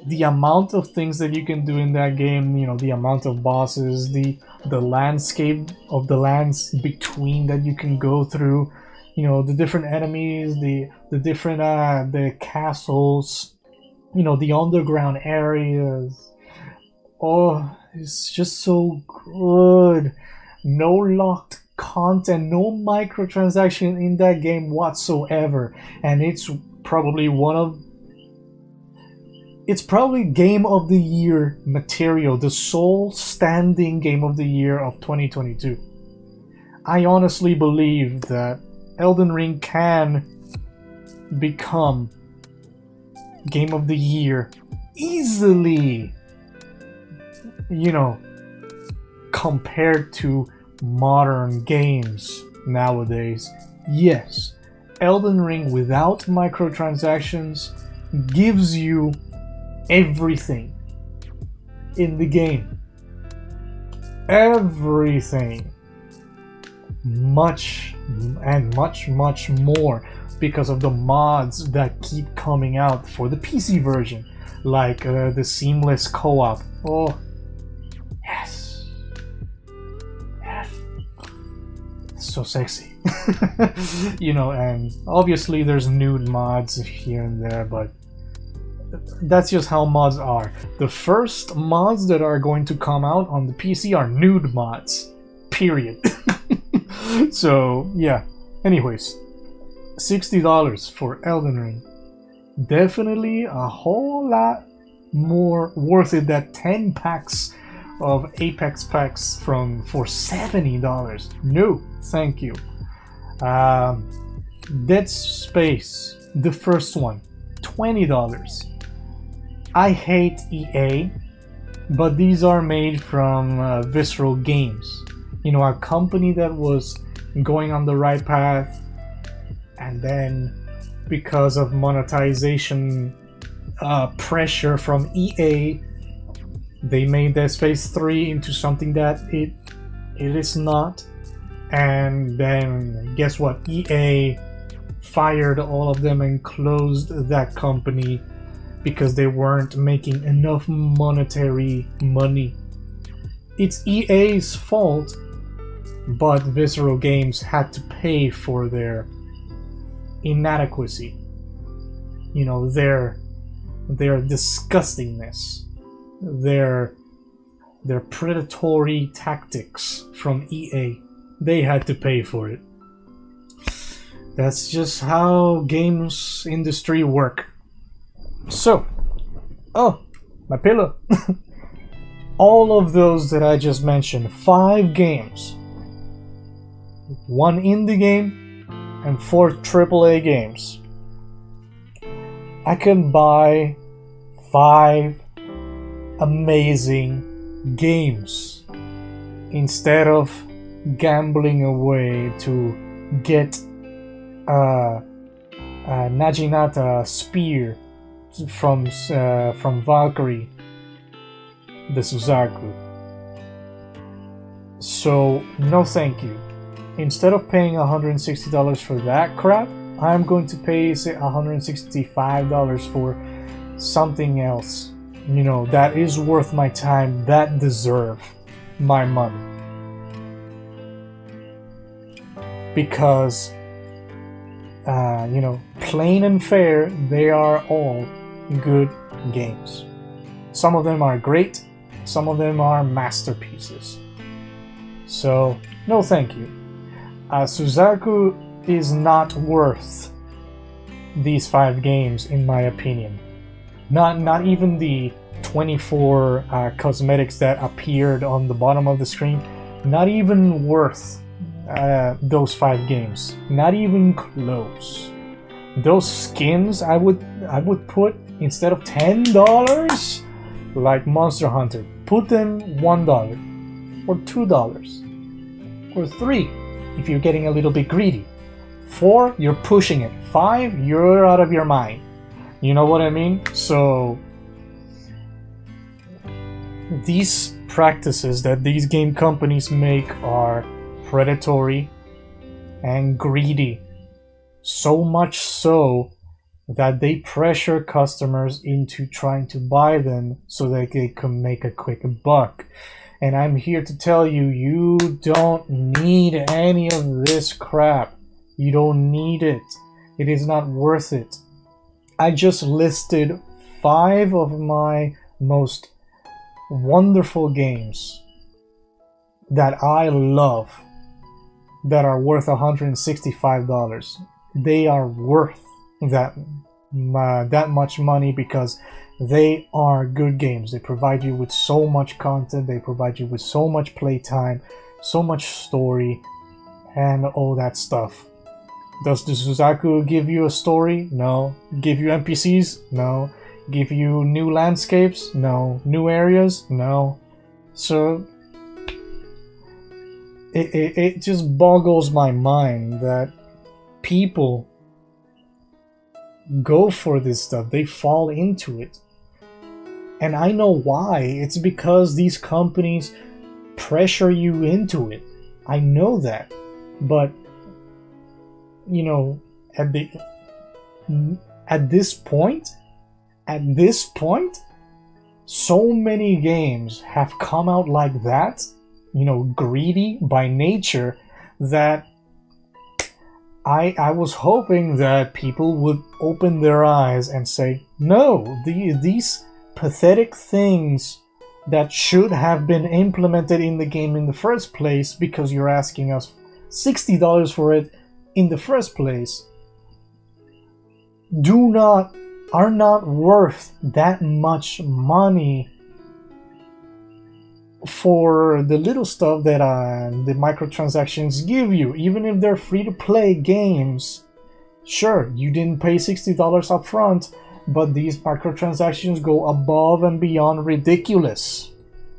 the amount of things that you can do in that game, you know, the amount of bosses, the landscape of the lands between that you can go through, you know, the different enemies, the different the castles, you know, the underground areas. Oh, it's just so good. No locked content, no microtransaction in that game whatsoever, and it's probably Game of the Year material, the sole standing Game of the Year of 2022. I honestly believe that Elden Ring can become Game of the Year easily, you know, compared to modern games nowadays. Yes, Elden Ring without microtransactions gives you everything in the game. Everything. Much more, because of the mods that keep coming out for the PC version, like the seamless co-op. Oh, yes. So sexy. You know, and obviously there's nude mods here and there, but that's just how mods are. The first mods that are going to come out on the PC are nude mods. Period. So, yeah. Anyways, $60 for Elden Ring. Definitely a whole lot more worth it than 10 packs of Apex packs for $70. No, thank you. Dead Space, the first one, $20. I hate EA, but these are made from Visceral Games. You know, a company that was going on the right path, and then because of monetization pressure from EA, they made Dead Space 3 into something that it is not. And then guess what? EA fired all of them and closed that company because they weren't making enough monetary money. It's EA's fault, but Visceral Games had to pay for their inadequacy. You know, their disgustingness, their predatory tactics from EA. They had to pay for it. That's just how games industry work. So, oh, my pillow. All of those that I just mentioned, 5 games, 1 indie game and 4 AAA games. I can buy 5 amazing games instead of gambling away to get Naginata spear from Valkyrie, the Suzaku. So, no thank you. Instead of paying $160 for that crap, I'm going to pay, say, $165 for something else. You know, that is worth my time, that deserve my money. Because, you know, plain and fair, they are all good games. Some of them are great, some of them are masterpieces. So, no thank you. Suzaku is not worth these 5 games, in my opinion. Not even the 24 cosmetics that appeared on the bottom of the screen. Not even worth those 5 games. Not even close. Those skins I would put, instead of $10, like Monster Hunter, put them $1 or $2 or $3 if you're getting a little bit greedy. 4, you're pushing it. 5, you're out of your mind. You know what I mean? So these practices that these game companies make are predatory and greedy. So much so that they pressure customers into trying to buy them so that they can make a quick buck. And I'm here to tell you, you don't need any of this crap. You don't need it. It is not worth it. I just listed 5 of my most wonderful games that I love that are worth $165. They are worth that much money because they are good games. They provide you with so much content, they provide you with so much playtime, so much story, and all that stuff. Does the Suzaku give you a story? No. Give you NPCs? No. Give you new landscapes? No. New areas? No. So it just boggles my mind that people go for this stuff. They fall into it. And I know why. It's because these companies pressure you into it. I know that. But you know, at this point, so many games have come out like that, you know, greedy by nature, that I was hoping that people would open their eyes and say, no, these pathetic things that should have been implemented in the game in the first place, because you're asking us $60 for it in the first place, are not worth that much money for the little stuff that the microtransactions give you. Even if they're free-to-play games, sure, you didn't pay $60 up front, but these microtransactions go above and beyond ridiculous.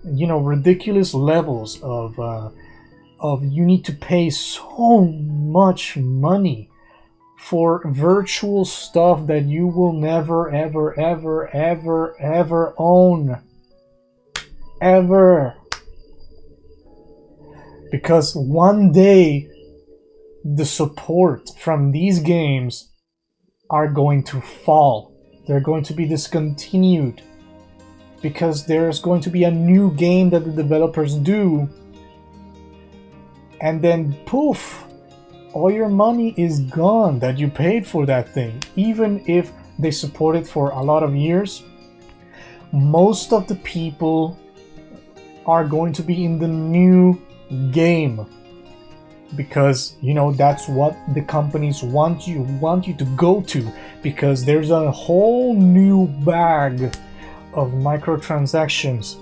You know, ridiculous levels of you need to pay so much money for virtual stuff that you will never, ever, ever, ever, ever own. Ever. Because one day the support from these games are going to fall. They're going to be discontinued. Because there's going to be a new game that the developers do. And then poof, all your money is gone that you paid for that thing. Even if they support it for a lot of years, most of the people are going to be in the new game. Because, you know, that's what the companies want you to go to. Because there's a whole new bag of microtransactions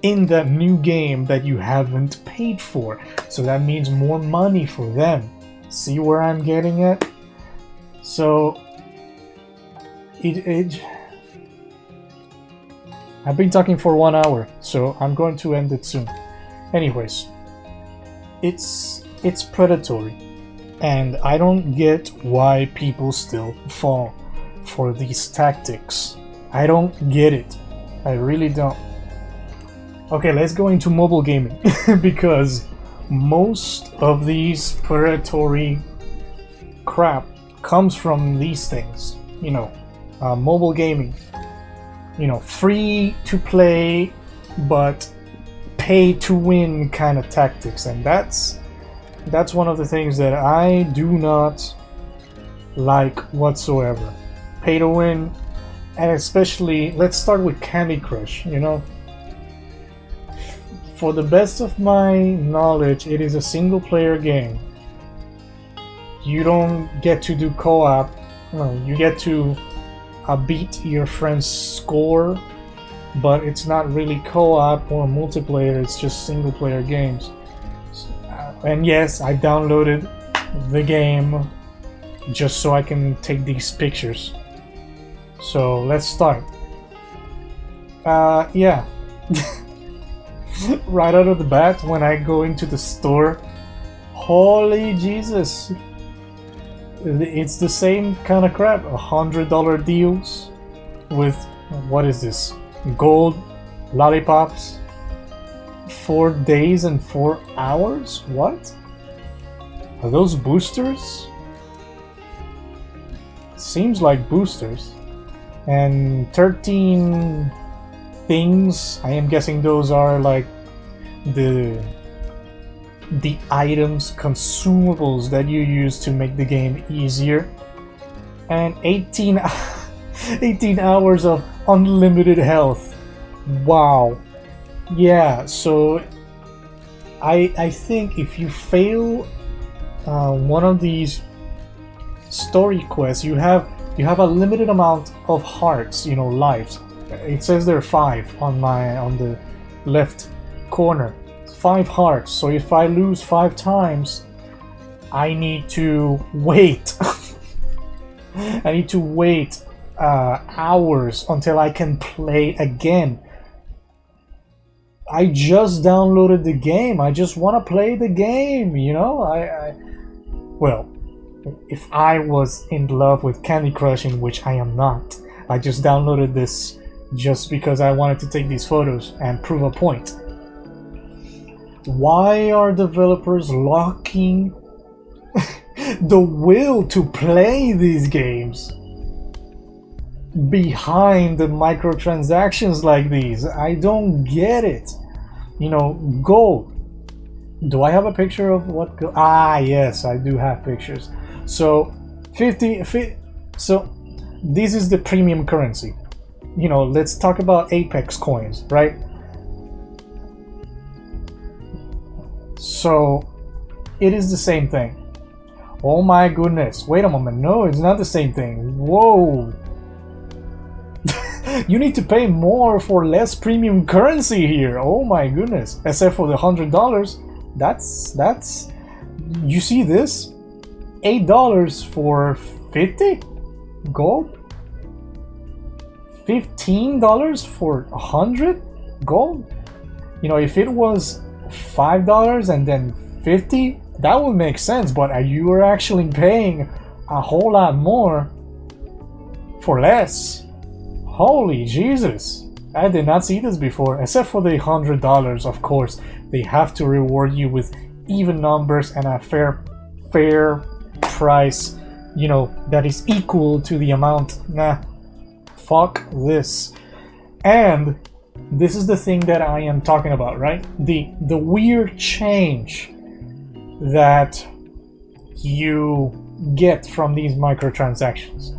in that new game that you haven't paid for. So that means more money for them. See where I'm getting at? So I've been talking for 1 hour, so I'm going to end it soon. Anyways, it's predatory, and I don't get why people still fall for these tactics. I don't get it. I really don't. Okay, let's go into mobile gaming because most of these predatory crap comes from these things. You know, mobile gaming. You know, free to play, but pay to win kind of tactics, and that's one of the things that I do not like whatsoever. Pay to win, and especially, let's start with Candy Crush, you know. For the best of my knowledge, it is a single player game. You don't get to do co-op. No, you get to beat your friend's score, but it's not really co-op or multiplayer, it's just single player games. And yes, I downloaded the game just so I can take these pictures. So let's start. Yeah. Right out of the bat, when I go into the store, holy Jesus, it's the same kind of crap. $100 deals with, what is this, gold lollipops, 4 days and 4 hours? What? Are those boosters? Seems like boosters. And 13 things, I am guessing those are like the items, consumables that you use to make the game easier. And 18 hours of unlimited health. Wow. Yeah, so I think if you fail one of these story quests, you have a limited amount of hearts, you know, lives. It says there are 5 on the left corner. 5 hearts. So if I lose 5 times, I need to wait. I need to wait hours until I can play again. I just downloaded the game. I just want to play the game, you know? Well, if I was in love with Candy Crush, in which I am not, I just downloaded this just because I wanted to take these photos and prove a point. Why are developers locking the will to play these games behind the microtransactions like these? I don't get it. You know, gold. Do I have a picture of what gold? Ah, yes, I do have pictures. So, so this is the premium currency. You know, let's talk about Apex coins, right? So, it is the same thing. Oh my goodness. Wait a moment. No, it's not the same thing. Whoa. You need to pay more for less premium currency here. Oh my goodness. Except for the $100. That's you see this? $8 for 50 gold? $15 for 100 gold? You know, if it was $5 and then 50, that would make sense, but you are actually paying a whole lot more for less. Holy Jesus. I did not see this before, except for the $100, of course. They have to reward you with even numbers and a fair price, you know, that is equal to the amount. Nah, fuck this. And this is the thing that I am talking about, right? The weird change that you get from these microtransactions.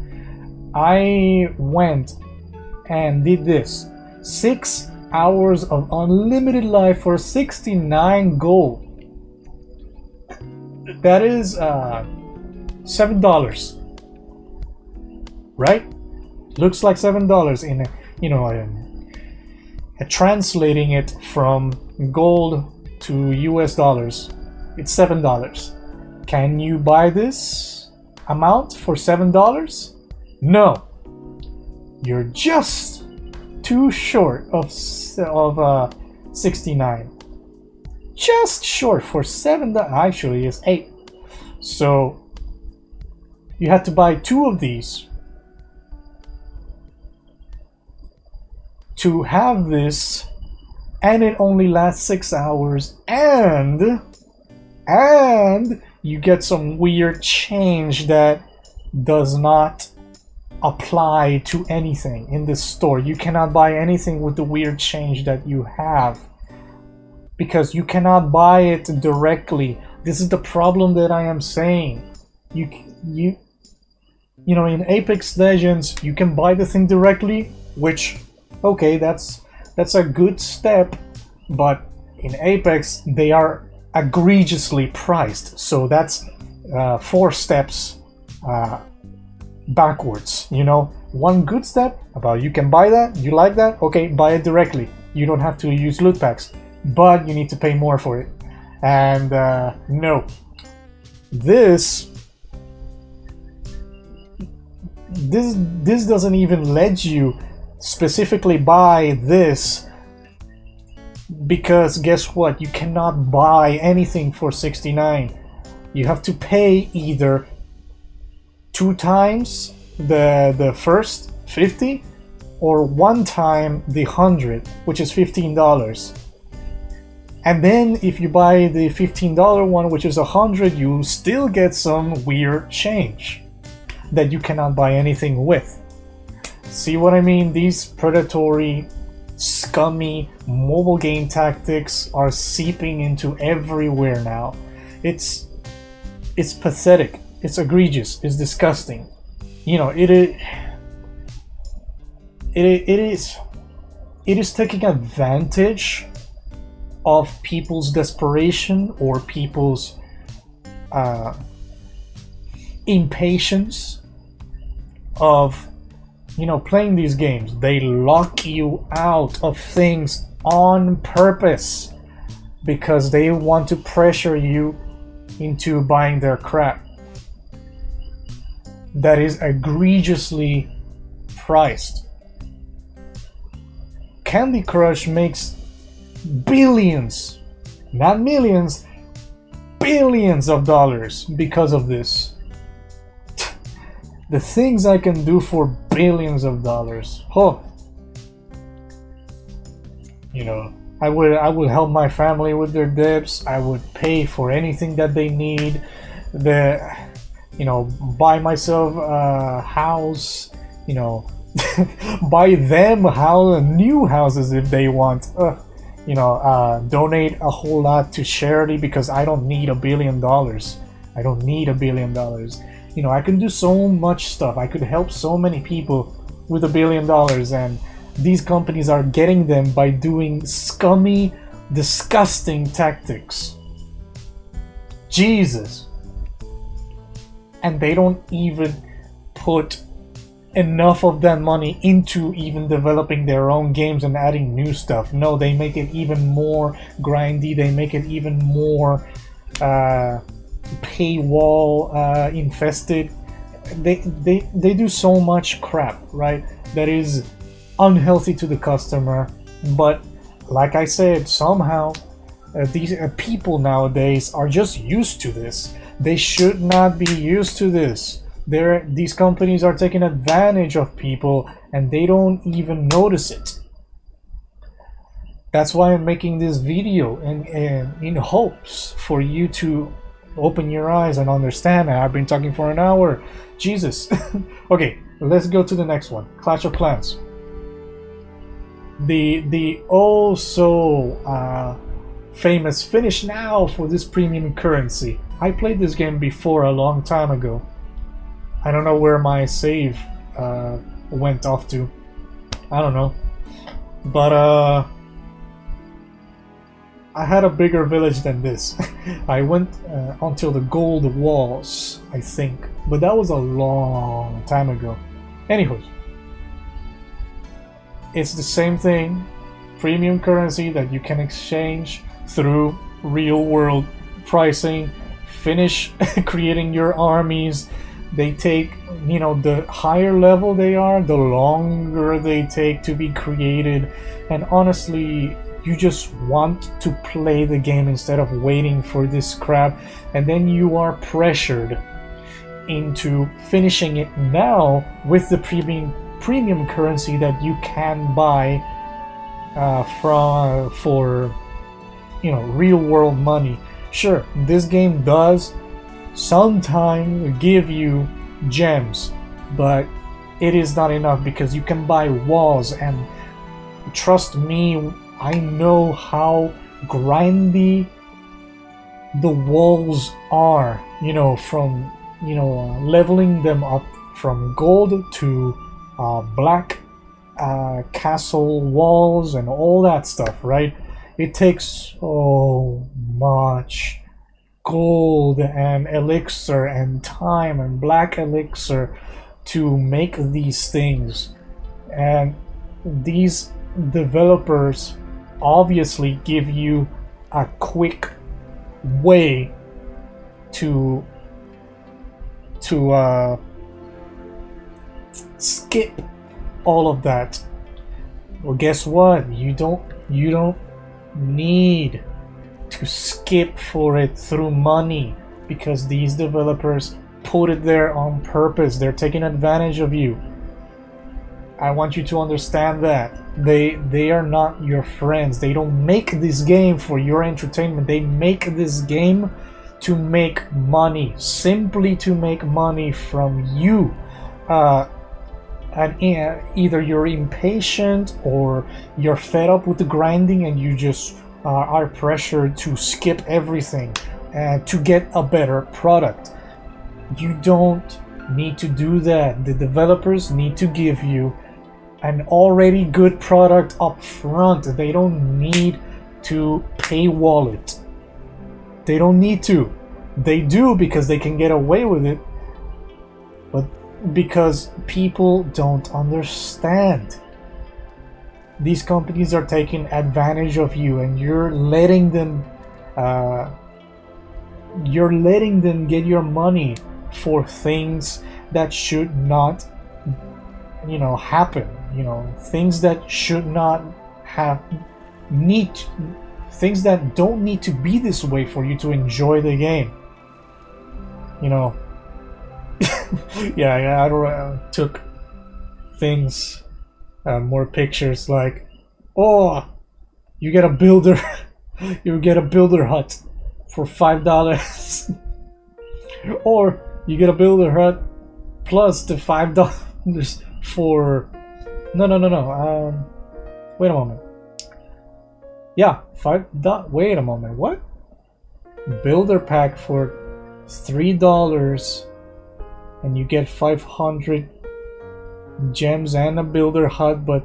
I went and did this. 6 hours of unlimited life for 69 gold. That is $7, right? Looks like $7 in, you know, translating it from gold to US dollars. It's $7. Can you buy this amount for $7? No. You're just too short of 69. Just short for $7. Actually, it's $8. So you had to buy 2 of these to have this, and it only lasts 6 hours, and and you get some weird change that does not apply to anything in this store. You cannot buy anything with the weird change that you have because you cannot buy it directly. This is the problem that I am saying. You know, in Apex Legends you can buy the thing directly, which okay, that's a good step, but in Apex they are egregiously priced, so that's 4 steps backwards. You know, one good step about you can buy that, you like that, okay, buy it directly. You don't have to use loot packs, but you need to pay more for it. And no, this doesn't even let you specifically buy this, because guess what? You cannot buy anything for 69. You have to pay either 2 times the first 50 or 1 time the 100, which is $15. And then if you buy the $15 one, which is 100, you still get some weird change that you cannot buy anything with. See what I mean? These predatory, scummy mobile game tactics are seeping into everywhere now. It's pathetic. It's egregious. It's disgusting. You know, it is taking advantage of people's desperation or people's impatience of, you know, playing these games. They lock you out of things on purpose because they want to pressure you into buying their crap that is egregiously priced. Candy Crush makes billions, not millions, billions of dollars because of this. The things I can do for billions of dollars. Oh, you know, I would help my family with their debts. I would pay for anything that they need. You know, buy myself a house. You know, buy them new houses if they want. You know, donate a whole lot to charity because I don't need $1 billion. I don't need $1 billion. You know, I can do so much stuff. I could help so many people with $1 billion, and these companies are getting them by doing scummy, disgusting tactics. Jesus. And they don't even put enough of that money into even developing their own games and adding new stuff. No, they make it even more grindy. They make it even more paywall infested. They do so much crap, right, that is unhealthy to the customer. But like I said, somehow these people nowadays are just used to this. They should not be used to this. These companies are taking advantage of people and they don't even notice it. That's why I'm making this video, and in hopes for you to open your eyes and understand. And I've been talking for an hour. Jesus. Okay, let's go to the next one. Clash of Clans. The oh so famous finish now for this premium currency. I played this game before a long time ago. I don't know where my save went off to. I don't know. But I had a bigger village than this. I went until the gold walls, I think. But that was a long time ago. Anyways. It's the same thing. Premium currency that you can exchange through real world pricing. Finish creating your armies. They take, you know, the higher level they are, the longer they take to be created. And honestly, you just want to play the game instead of waiting for this crap. And then you are pressured into finishing it now with the premium currency that you can buy for, you know, real world money. Sure, this game does sometimes give you gems, but it is not enough because you can buy walls, and trust me, I know how grindy the walls are, you know, from, you know, leveling them up from gold to black castle walls and all that stuff, right? It takes so much gold and elixir and time and black elixir to make these things, and these developers obviously give you a quick way to skip all of that. Well, guess what? You don't need to skip for it through money, because these developers put it there on purpose. They're taking advantage of you. I want you to understand that they are not your friends. They don't make this game for your entertainment. They make this game to make money, simply to make money from you. And either you're impatient or you're fed up with the grinding and you just are pressured to skip everything and to get a better product. You don't need to do that. The developers need to give you an already good product up front. They don't need to paywall it. They don't need to. They do because they can get away with it, but because people don't understand. These companies are taking advantage of you, and you're letting them get your money for things that should not, you know, happen. You know, things that should not have things that don't need to be this way for you to enjoy the game. You know. yeah, I took things, more pictures like, oh, you get a builder hut for $5, or you get a builder hut plus the $5 for no. Wait a moment. Yeah, wait a moment. What? Builder pack for $3. And you get 500 gems and a builder hut, but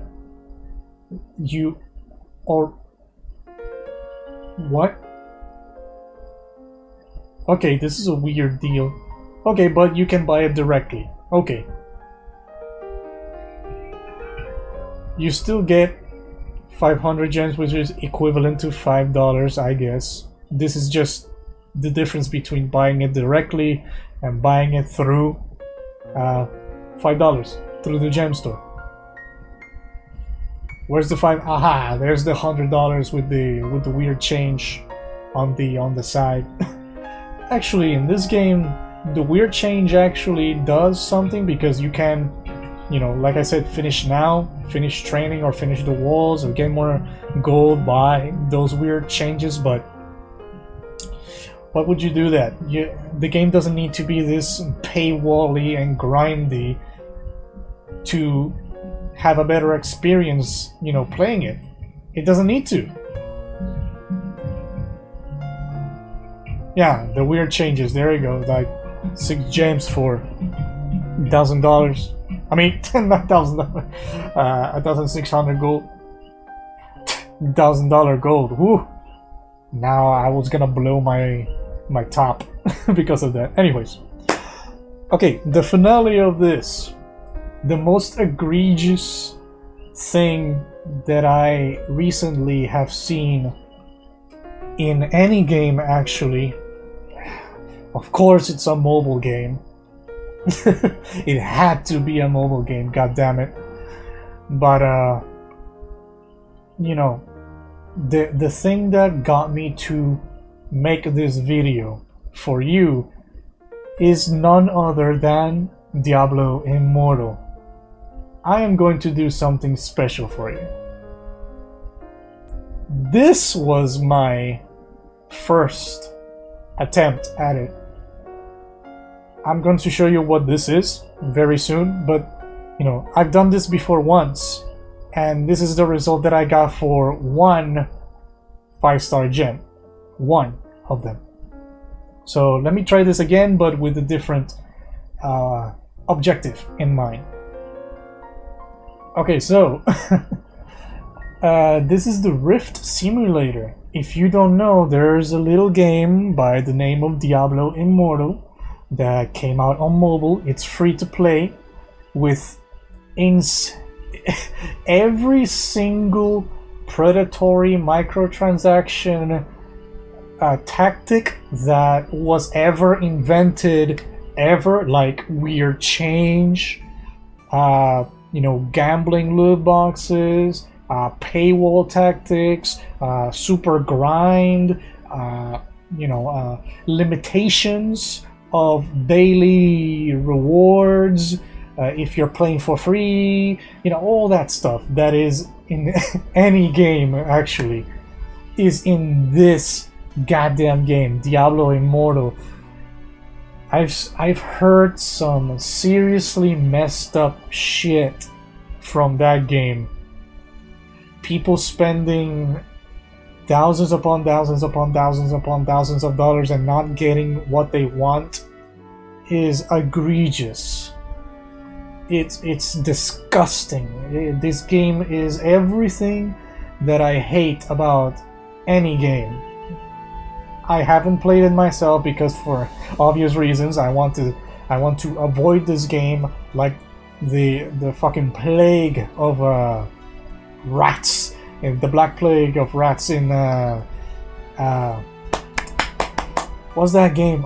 you or what? Okay, this is a weird deal. Okay, but you can buy it directly. Okay. You still get 500 gems, which is equivalent to $5, I guess. This is just the difference between buying it directly and buying it through $5 through the gem store. Where's the $5? Aha! There's the $100 with the weird change on the side. Actually, in this game, the weird change actually does something, because you can, you know, like I said, finish training, or finish the walls, or get more gold by those weird changes. But why would you do that? The game doesn't need to be this paywall-y and grindy to have a better experience, you know, playing it. It doesn't need to. Yeah, the weird changes. There you go. Like 6 gems for $1,000. I mean, not $1,000. 1,600 gold. $1,000 gold. Woo! Now I was gonna blow my top because of that. Anyways, okay, the finale of this, the most egregious thing that I recently have seen in any game, actually. Of course, it's a mobile game. It had to be a mobile game, god damn it. But you know, the thing that got me to make this video for you is none other than Diablo Immortal. I am going to do something special for you. This was my first attempt at it. I'm going to show you what this is very soon, but you know, I've done this before once, and this is the result that I got for one 5-star gem. One of them. So let me try this again, but with a different objective in mind. Okay, so this is the Rift Simulator. If you don't know, there's a little game by the name of Diablo Immortal that came out on mobile. It's free to play with every single predatory microtransaction tactic that was ever invented, ever, like weird change, you know, gambling loot boxes, paywall tactics, super grind, you know, limitations of daily rewards if you're playing for free, you know, all that stuff that is in any game actually is in this goddamn game, Diablo Immortal. I've heard some seriously messed up shit from that game. People spending thousands upon thousands upon thousands upon thousands of dollars and not getting what they want is egregious. It's disgusting. This game is everything that I hate about any game. I haven't played it myself because, for obvious reasons, I want to avoid this game like the fucking plague of rats, the black plague of rats in what's that game?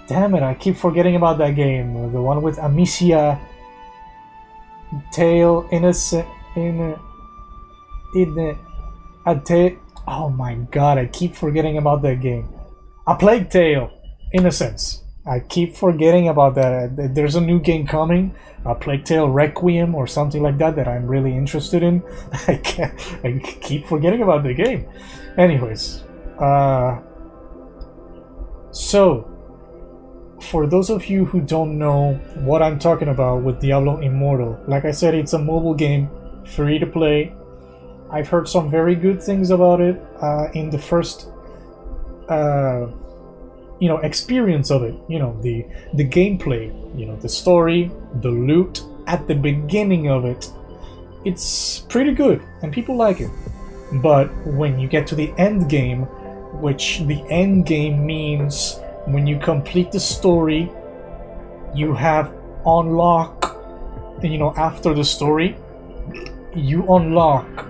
Damn it! I keep forgetting about that game. The one with Amicia, Tail, Innocent, oh my god! I keep forgetting about that game. A Plague Tale, Innocence. I keep forgetting about that. There's a new game coming, A Plague Tale Requiem or something like that I'm really interested in. I keep forgetting about the game. Anyways, so for those of you who don't know what I'm talking about with Diablo Immortal, like I said, it's a mobile game, free to play. I've heard some very good things about it in the first you know, experience of it. You know, the gameplay, you know, the story, the loot at the beginning of it. It's pretty good and people like it. But when you get to the end game, which the end game means when you complete the story, you have unlock, you know, after the story, you unlock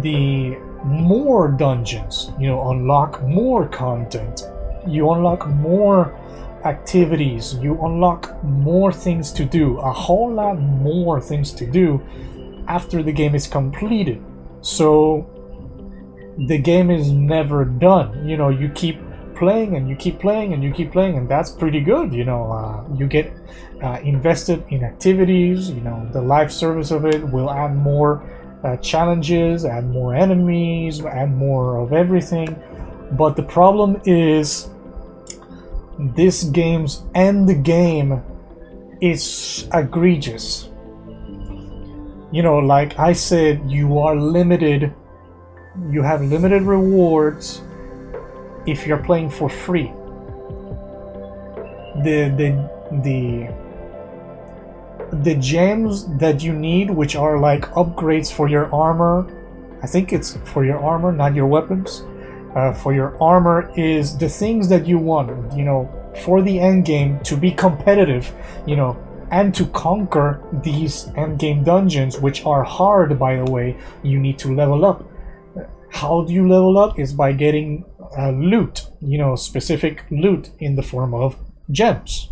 the more dungeons, you know, unlock more content, you unlock more activities, you unlock more things to do, a whole lot more things to do after the game is completed. So the game is never done. You know, you keep playing and you keep playing and you keep playing, and that's pretty good. You know, you get invested in activities. You know, the live service of it will add more challenges, add more enemies, add more of everything. But the problem is this game's end game is egregious. You know, like I said, you are limited. You have limited rewards if you're playing for free. The gems that you need, which are like upgrades for your armor, I think it's for your armor, not your weapons. For your armor is the things that you want, you know, for the end game to be competitive, you know, and to conquer these end game dungeons, which are hard, by the way. You need to level up. How do you level up? Is by getting loot, you know, specific loot in the form of gems.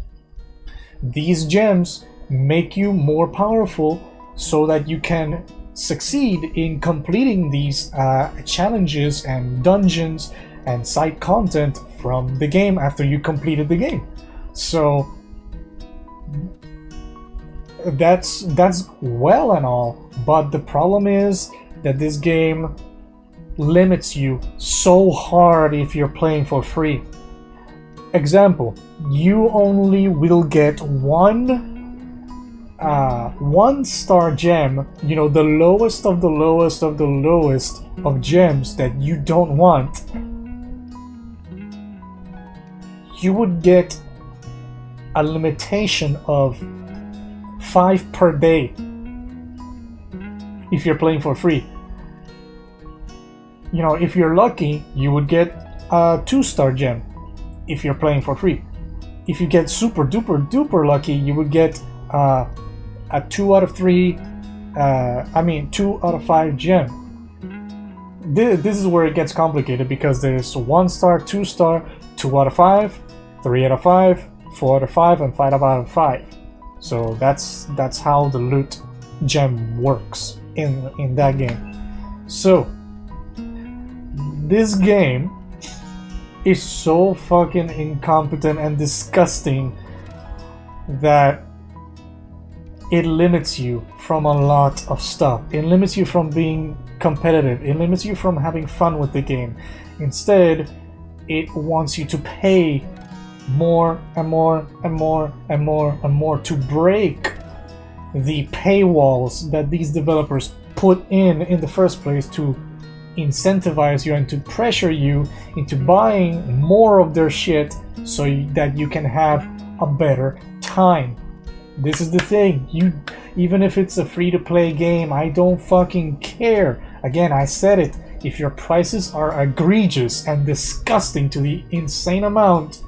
These gems make you more powerful so that you can succeed in completing these challenges and dungeons and side content from the game after you completed the game. So that's well and all, but the problem is that this game limits you so hard if you're playing for free. Example, you only will get one star gem, you know, the lowest of the lowest of the lowest of gems that you don't want. You would get a limitation of 5 per day if you're playing for free. You know, if you're lucky, you would get a 2-star gem if you're playing for free. If you get super duper duper lucky, you would get a 2 out of 3, 2 out of 5 gem. This is where it gets complicated because there's 1-star, 2-star, 2 out of 5, 3 out of 5, 4 out of 5, and 5 out of 5. So that's how the loot gem works in that game. So this game is so fucking incompetent and disgusting that it limits you from a lot of stuff. It limits you from being competitive. It limits you from having fun with the game. Instead, it wants you to pay more and more and more and more and more to break the paywalls that these developers put in the first place to incentivize you and to pressure you into buying more of their shit so that you can have a better time. This is the thing. Even if it's a free-to-play game, I don't fucking care. Again, I said it. If your prices are egregious and disgusting to the insane amount,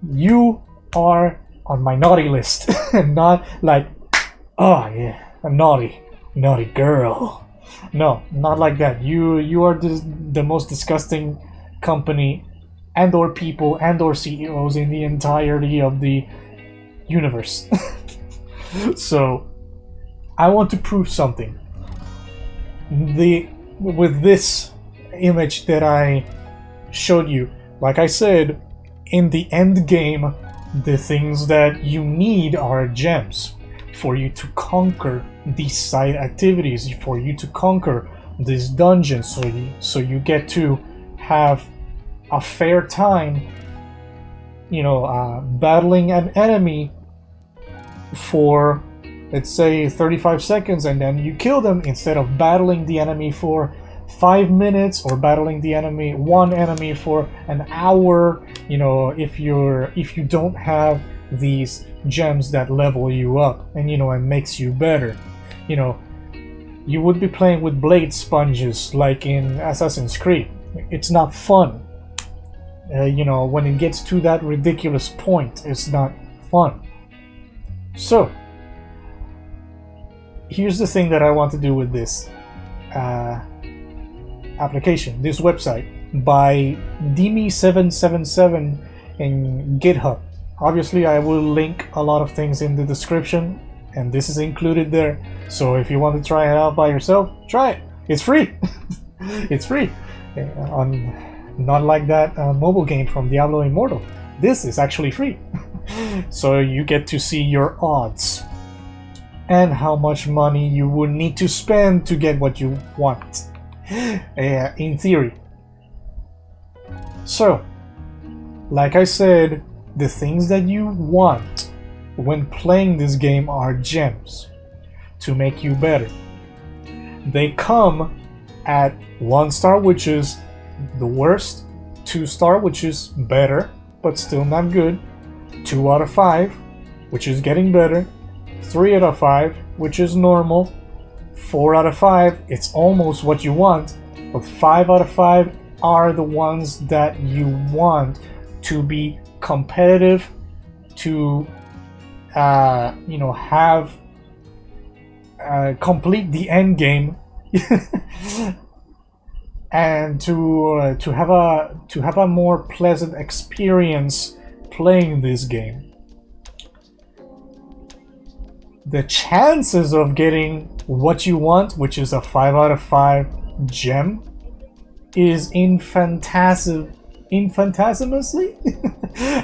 you are on my naughty list. And not like, oh yeah, a naughty girl. No, not like that. You are the most disgusting company and or people and or CEOs in the entirety of the universe. So I want to prove something. With this image that I showed you, like I said, in the end game, the things that you need are gems for you to conquer these side activities, for you to conquer these dungeons, so you get to have a fair time, you know, battling an enemy for, let's say, 35 seconds, and then you kill them instead of battling the enemy for 5 minutes or battling the one enemy for an hour. You know, if you don't have these gems that level you up and, you know, and makes you better, you know, you would be playing with blade sponges like in Assassin's Creed. It's not fun. You know, when it gets to that ridiculous point, it's not fun. So here's the thing that I want to do with this application, this website by Dimi777 in GitHub. Obviously, I will link a lot of things in the description, and this is included there. So if you want to try it out by yourself, try it. It's free. It's free. Not like that mobile game from Diablo Immortal. This is actually free. So you get to see your odds and how much money you would need to spend to get what you want, in theory. So, like I said, the things that you want when playing this game are gems to make you better. They come at 1 star, which is the worst, 2 star, which is better but still not good, 2 out of 5, which is getting better, 3 out of 5, which is normal, 4 out of 5, it's almost what you want, but 5 out of 5 are the ones that you want to be competitive, to you know, have complete the end game, and to have a more pleasant experience playing this game. The chances of getting what you want, which is a 5 out of 5 gem, is infinitesimally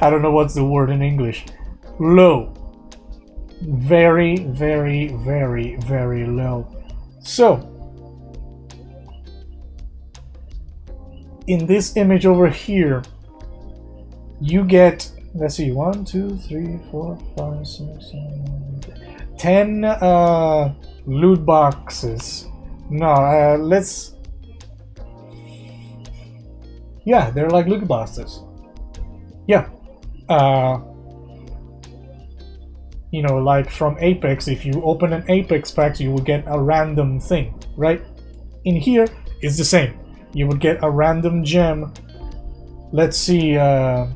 I don't know what's the word in English. Low. Very, very, very, very low. So in this image over here, you get, let's see, 1, 2, 3, 4, 5, 6, 7, 8, 10 loot boxes. No, let's... Yeah, they're like loot boxes. Yeah. You know, like from Apex, if you open an Apex pack, you will get a random thing, right? In here, it's the same. You would get a random gem. Let's see, I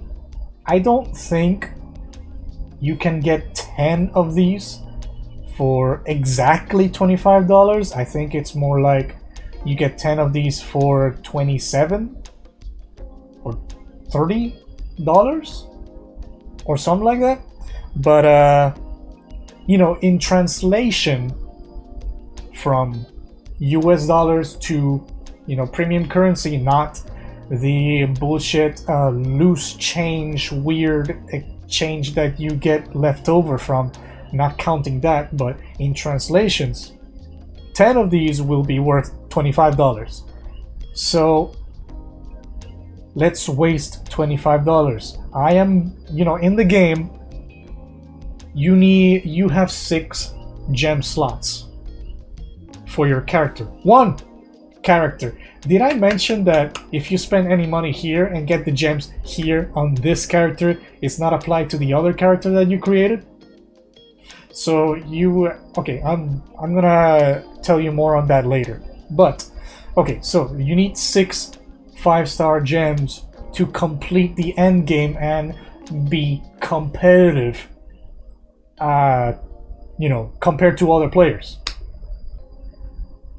don't think you can get 10 of these for exactly $25. I think it's more like you get 10 of these for $27 or $30 or something like that. But you know, in translation from US dollars to, you know, premium currency, not the bullshit loose change, weird exchange that you get left over from, not counting that, but in translations, 10 of these will be worth $25. So let's waste $25. I am, you know, in the game, you have 6 gem slots for your character. 1 character. Did I mention that if you spend any money here and get the gems here on this character, it's not applied to the other character that you created? So you... Okay, I'm gonna tell you more on that later. But, okay, so you need 6 5-star gems to complete the end game and be competitive, you know, compared to other players.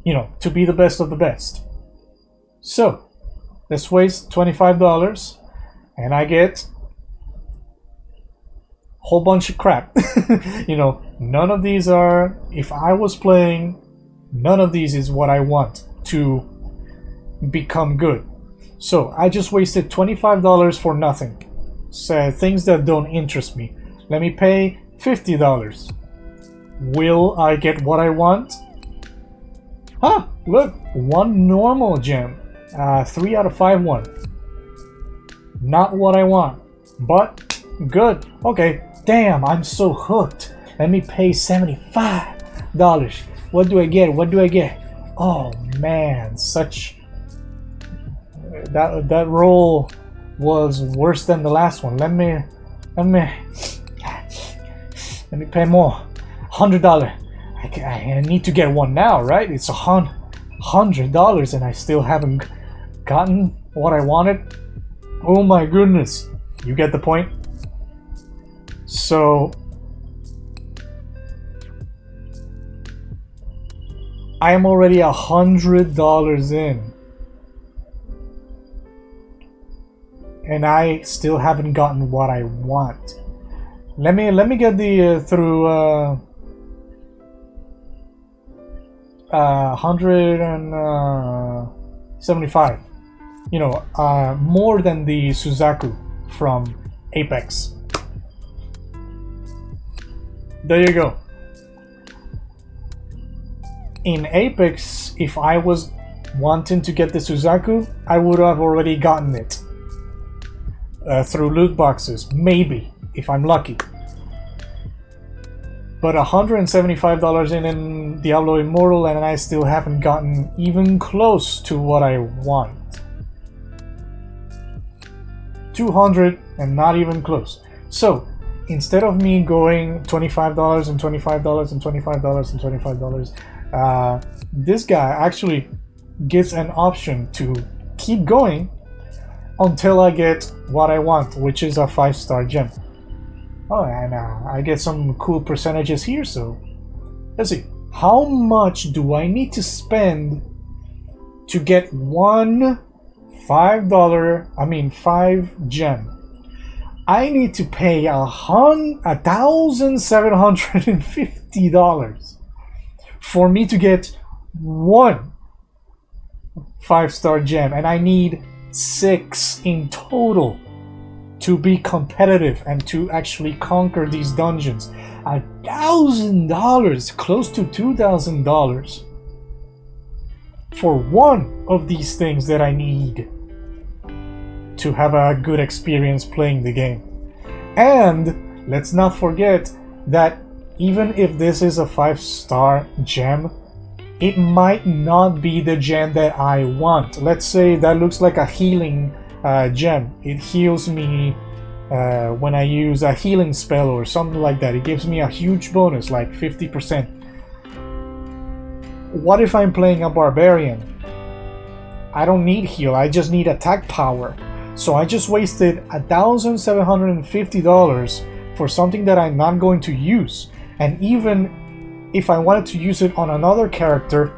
You know, to be the best of the best. So, let's waste $25 and I get a whole bunch of crap. You know, none of these are, if I was playing, none of these is what I want to become good. So, I just wasted $25 for nothing. So, things that don't interest me. Let me pay $50. Will I get what I want? Huh, look, 1 normal gem. 3 out of 5 1. Not what I want, but good. Okay, damn, I'm so hooked. Let me pay $75. What do I get? What do I get? Oh man, such... That roll was worse than the last one. Let me pay more. $100. I need to get one now, right? It's $100 and I still haven't gotten what I wanted. Oh my goodness. You get the point? So I am already $100 in. And I still haven't gotten what I want. Let me get the through 175. You know, more than the Suzaku from Apex. There you go. In Apex, if I was wanting to get the Suzaku, I would have already gotten it. Through loot boxes, maybe, if I'm lucky. But $175 in Diablo Immortal and I still haven't gotten even close to what I want. 200 and not even close. So, instead of me going $25 and $25 and $25 and $25, this guy actually gives an option to keep going until I get what I want, which is a 5-star gem. Oh, and I get some cool percentages here, so let's see. How much do I need to spend to get one $5 gem? I need to pay $1,750 for me to get one 5-star gem, and I need 6 in total to be competitive and to actually conquer these dungeons. $1,000, close to $2,000 for one of these things that I need. to have a good experience playing the game. And let's not forget that even if this is a 5-star gem, it might not be the gem that I want. Let's say that looks like a healing gem. It heals me when I use a healing spell or something like that. It gives me a huge bonus, like 50%. What if I'm playing a barbarian? I don't need heal, I just need attack power. So I just wasted $1,750 for something that I'm not going to use. And even if I wanted to use it on another character,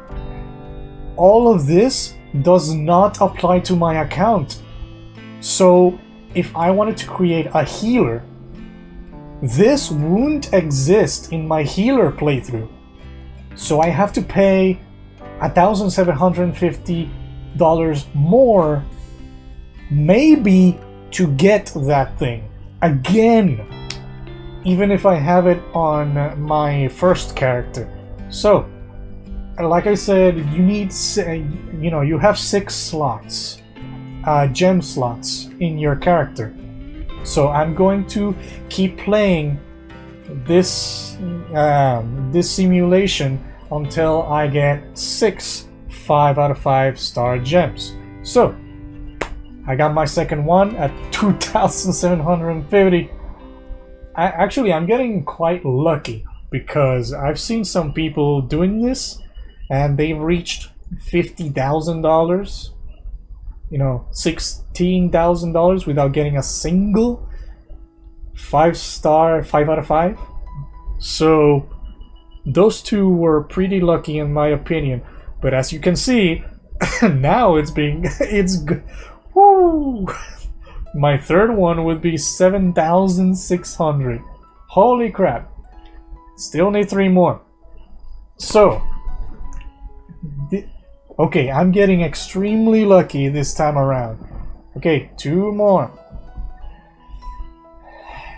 all of this does not apply to my account. So if I wanted to create a healer, this wouldn't exist in my healer playthrough. So I have to pay $1,750 more, maybe, to get that thing again, even if I have it on my first character. So, like I said, you need, you have 6 slots, gem slots in your character. So I'm going to keep playing this simulation until I get 6 5 out of 5 star gems. So I got my second one at 2,750. I'm getting quite lucky because I've seen some people doing this and they've reached $50,000, $16,000 without getting a single 5-star 5 out of 5. So those two were pretty lucky in my opinion. But as you can see, now it's good. Woo! My third one would be 7,600. Holy crap. Still need 3 more. So, okay, I'm getting extremely lucky this time around. Okay, 2 more.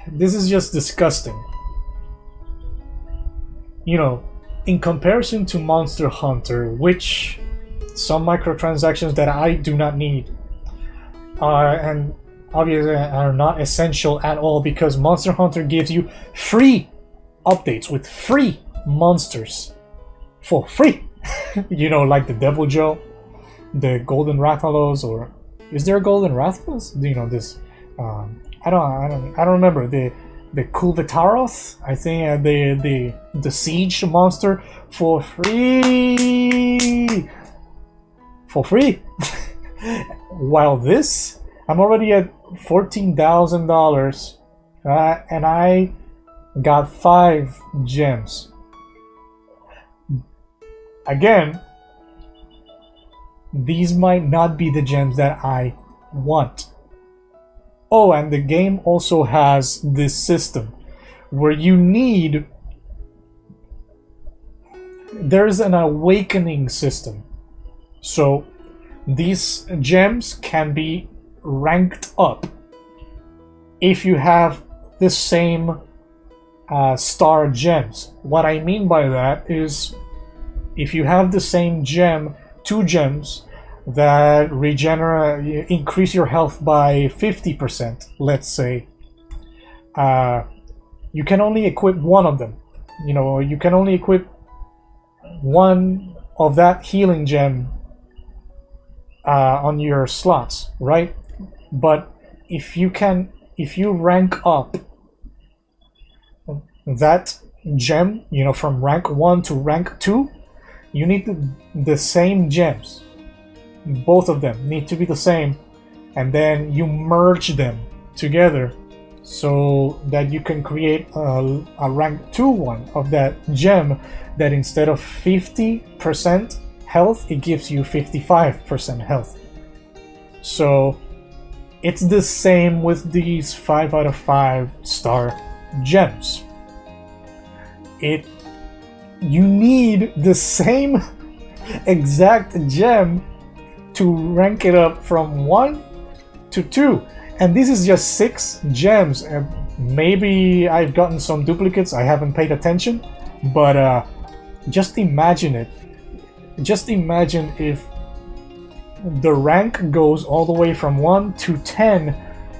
This is just disgusting. In comparison to Monster Hunter, which some microtransactions that I do not need and obviously are not essential at all, because Monster Hunter gives you free updates with free monsters for free. Like the Devil Joe, the Golden Rathalos, or is there a Golden Rathalos? This I don't remember. The Kulvitaros, I think, the Siege monster for free. While this, I'm already at $14,000, and I got 5 gems. Again, these might not be the gems that I want. Oh, and the game also has this system where there's an awakening system. So these gems can be ranked up if you have the same star gems. What I mean by that is if you have the same gem, 2 gems that increase your health by 50%, let's say, you can only equip one of them. You can only equip one of that healing gem on your slots, right? But if you rank up that gem, from rank 1 to rank 2, you need the same gems. Both of them need to be the same, and then you merge them together so that you can create a rank 2 one of that gem that instead of 50% health, it gives you 55% health. So it's the same with these 5 out of 5 star gems. You need the same exact gem to rank it up from 1 to 2, and this is just 6 gems. And maybe I've gotten some duplicates, I haven't paid attention, but just imagine it. Just imagine if the rank goes all the way from 1 to 10,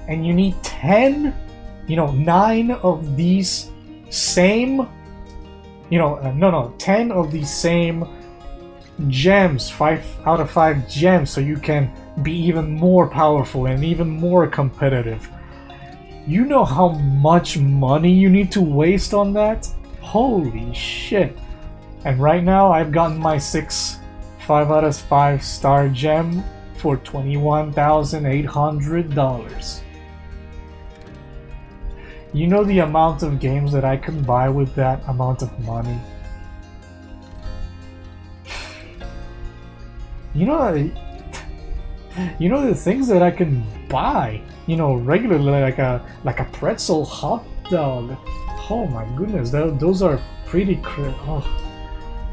and you need 10, 9 of these same, 10 of these same gems, 5 out of 5 gems, so you can be even more powerful and even more competitive. You know how much money you need to waste on that? Holy shit. And right now I've gotten my 6 5 out of 5 star gem for $21,800. You know the amount of games that I can buy with that amount of money? You know the things that I can buy, regularly, like a pretzel hot dog. Oh my goodness, those are pretty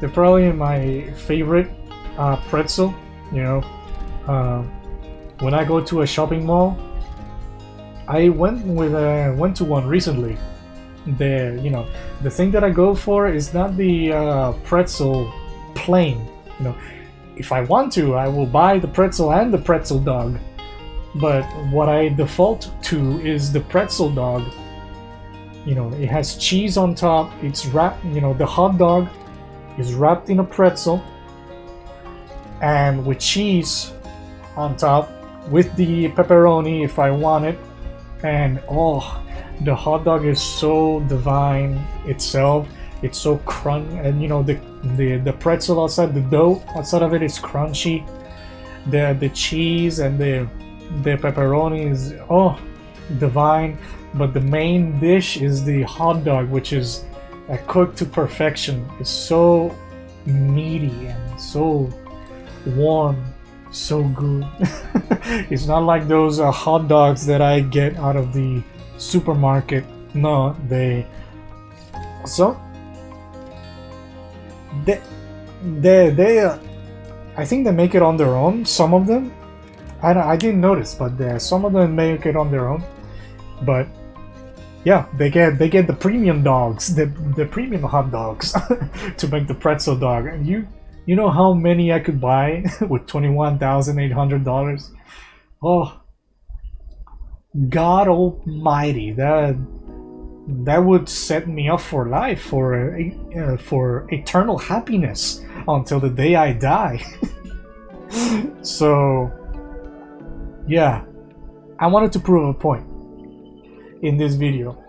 they're probably my favorite pretzel. When I go to a shopping mall, I went to one recently. The thing that I go for is not the pretzel plain. If I want to, I will buy the pretzel and the pretzel dog. But what I default to is the pretzel dog. It has cheese on top. It's wrapped. The hot dog is wrapped in a pretzel, and with cheese on top, with the pepperoni if I want it. And the hot dog is so divine itself. It's so crunchy, and the pretzel outside, the dough outside of it is crunchy. The cheese and the pepperoni is divine. But the main dish is the hot dog, which is cooked to perfection. It's so meaty and so warm, so good. It's not like those hot dogs that I get out of the supermarket. No, they I think they make it on their own. Some of them, I didn't notice, but some of them make it on their own. But yeah, they get the premium dogs, the premium hot dogs to make the pretzel dog. And you know how many I could buy with $21,800? Oh, God Almighty! That would set me up for life, for eternal happiness until the day I die. So, yeah, I wanted to prove a point in this video.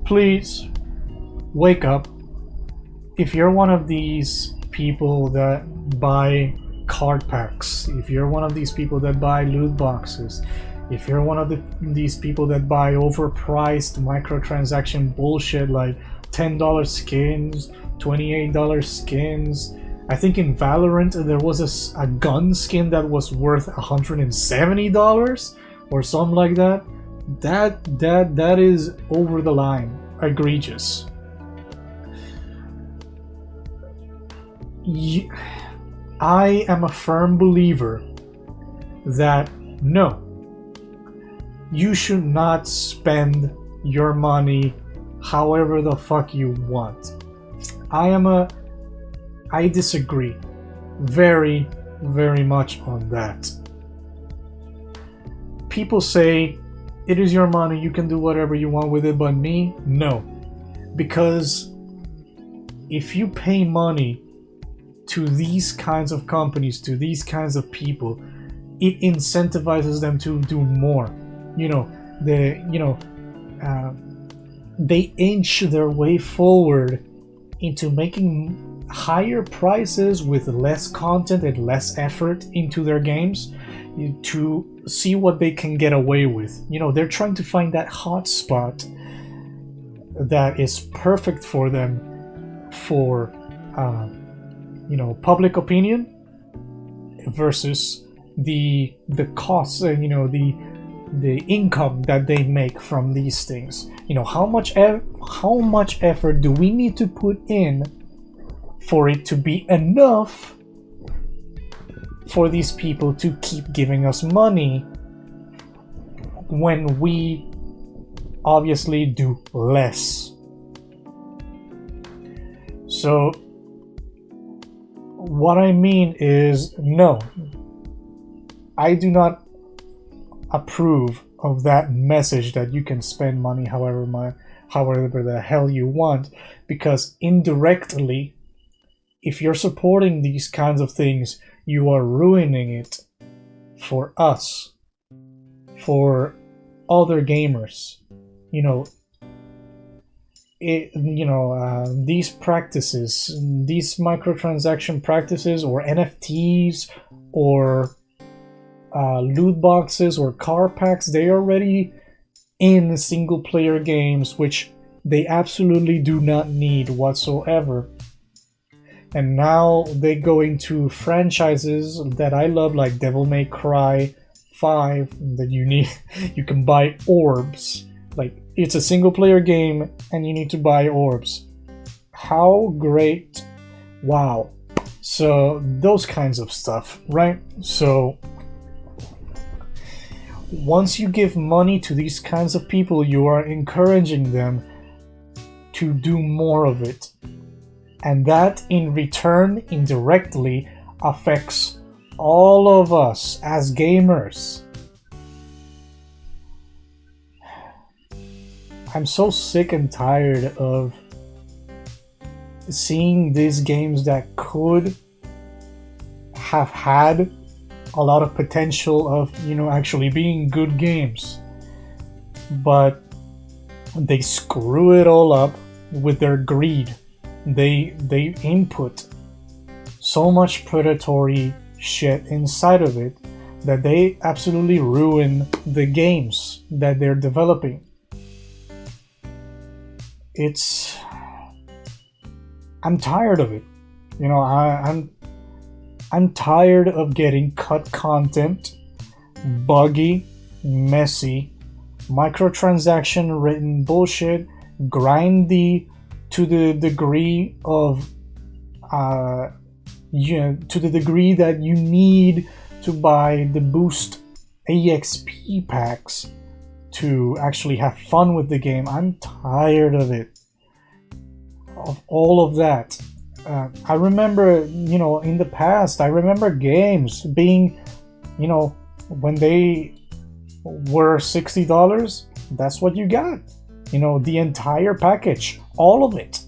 Please wake up. If you're one of these people that buy card packs, if you're one of these people that buy loot boxes, if you're one of these people that buy overpriced microtransaction bullshit like $10 skins, $28 skins. I think in Valorant there was a gun skin that was worth $170 or something like that. That is over the line, egregious. I am a firm believer that no, you should not spend your money however the fuck you want. I disagree very, very much on that. People say it is your money, you can do whatever you want with it, but me, no. Because if you pay money to these kinds of companies, to these kinds of people, it incentivizes them to do more. They inch their way forward into making higher prices with less content and less effort into their games to see what they can get away with. They're trying to find that hot spot that is perfect for them for public opinion versus the costs and the income that they make from these things. How much effort do we need to put in for it to be enough for these people to keep giving us money when we obviously do less? So what I mean is, no, I do not approve of that message that you can spend money however the hell you want, because indirectly, if you're supporting these kinds of things, you are ruining it for us, for other gamers. These practices, these microtransaction practices, or NFTs, or loot boxes, or car packs, they are already in single player games, which they absolutely do not need whatsoever. And now they go into franchises that I love, like Devil May Cry 5, that you can buy orbs. Like, it's a single player game and you need to buy orbs. How great. Wow. So those kinds of stuff, right? So once you give money to these kinds of people, you are encouraging them to do more of it. And that in return indirectly affects all of us as gamers. I'm so sick and tired of seeing these games that could have had a lot of potential of, actually being good games, but they screw it all up with their greed. They input so much predatory shit inside of it that they absolutely ruin the games that they're developing. I'm tired of it. I'm tired of getting cut content, buggy, messy, microtransaction written bullshit, grindy to the degree of to the degree that you need to buy the boost EXP packs to actually have fun with the game. I'm tired of it. Of all of that. I remember, in the past, I remember games being, when they were $60, that's what you got. The entire package, all of it.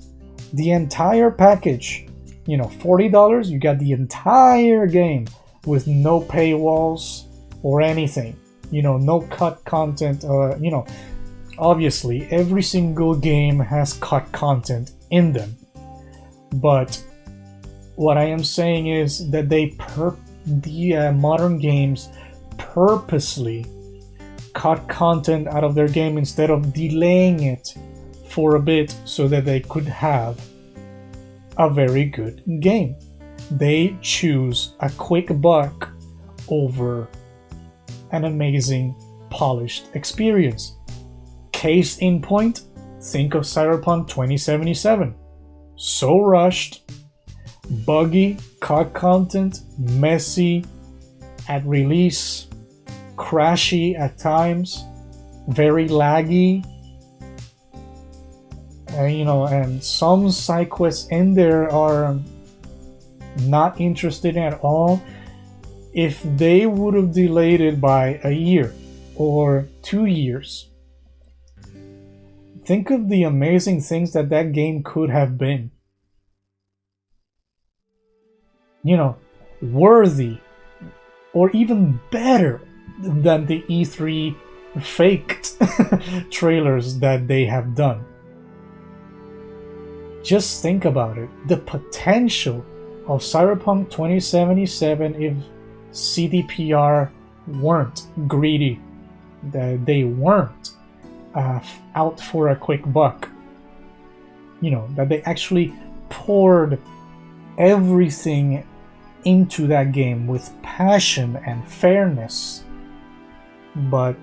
The entire package. $40, you got the entire game with no paywalls or anything. No cut content. Obviously, every single game has cut content in them. But what I am saying is that the modern games purposely cut content out of their game instead of delaying it for a bit so that they could have a very good game. They choose a quick buck over an amazing, polished experience. Case in point, think of Cyberpunk 2077. So rushed, buggy, cut content, messy at release, crashy at times, very laggy, and some side quests in there are not interesting at all. If they would have delayed it by a year or 2 years, think of the amazing things that game could have been. Worthy or even better than the E3 faked trailers that they have done. Just think about it. The potential of Cyberpunk 2077 if CDPR weren't greedy, that they weren't out for a quick buck. That they actually poured everything into that game with passion and fairness. But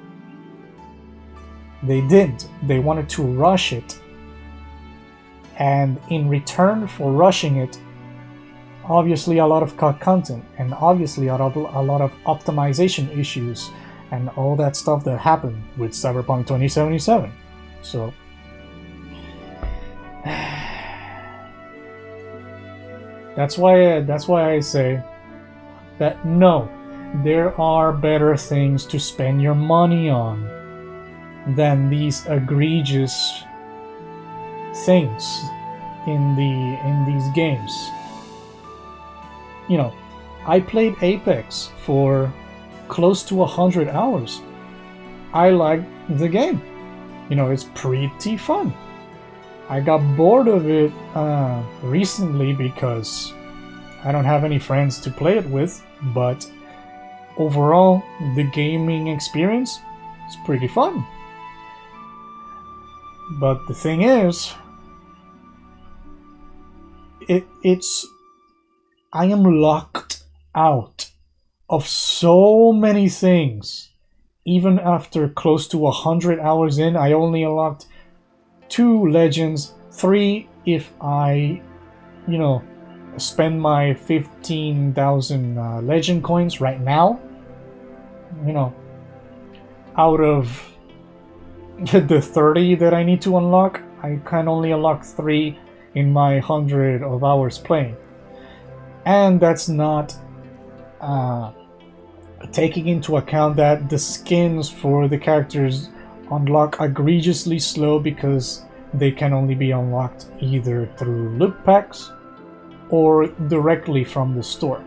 they didn't. They wanted to rush it. And in return for rushing it, obviously a lot of cut content, and obviously a lot of optimization issues, and all that stuff that happened with Cyberpunk 2077. So That's why I say that no, there are better things to spend your money on than these egregious things in these games. You know, I played Apex for close to 100 hours. I like the game. You know, it's pretty fun. I got bored of it recently because I don't have any friends to play it with, but overall, the gaming experience is pretty fun. But the thing is, I am locked out of so many things. Even after close to 100 hours in, I only unlocked 2 legends, 3 if I, you know, spend my 15,000 legend coins right now. You know, out of the 30 that I need to unlock, I can only unlock 3 in my 100 of hours playing. And that's not taking into account that the skins for the characters unlock egregiously slow because they can only be unlocked either through loot packs or directly from the store,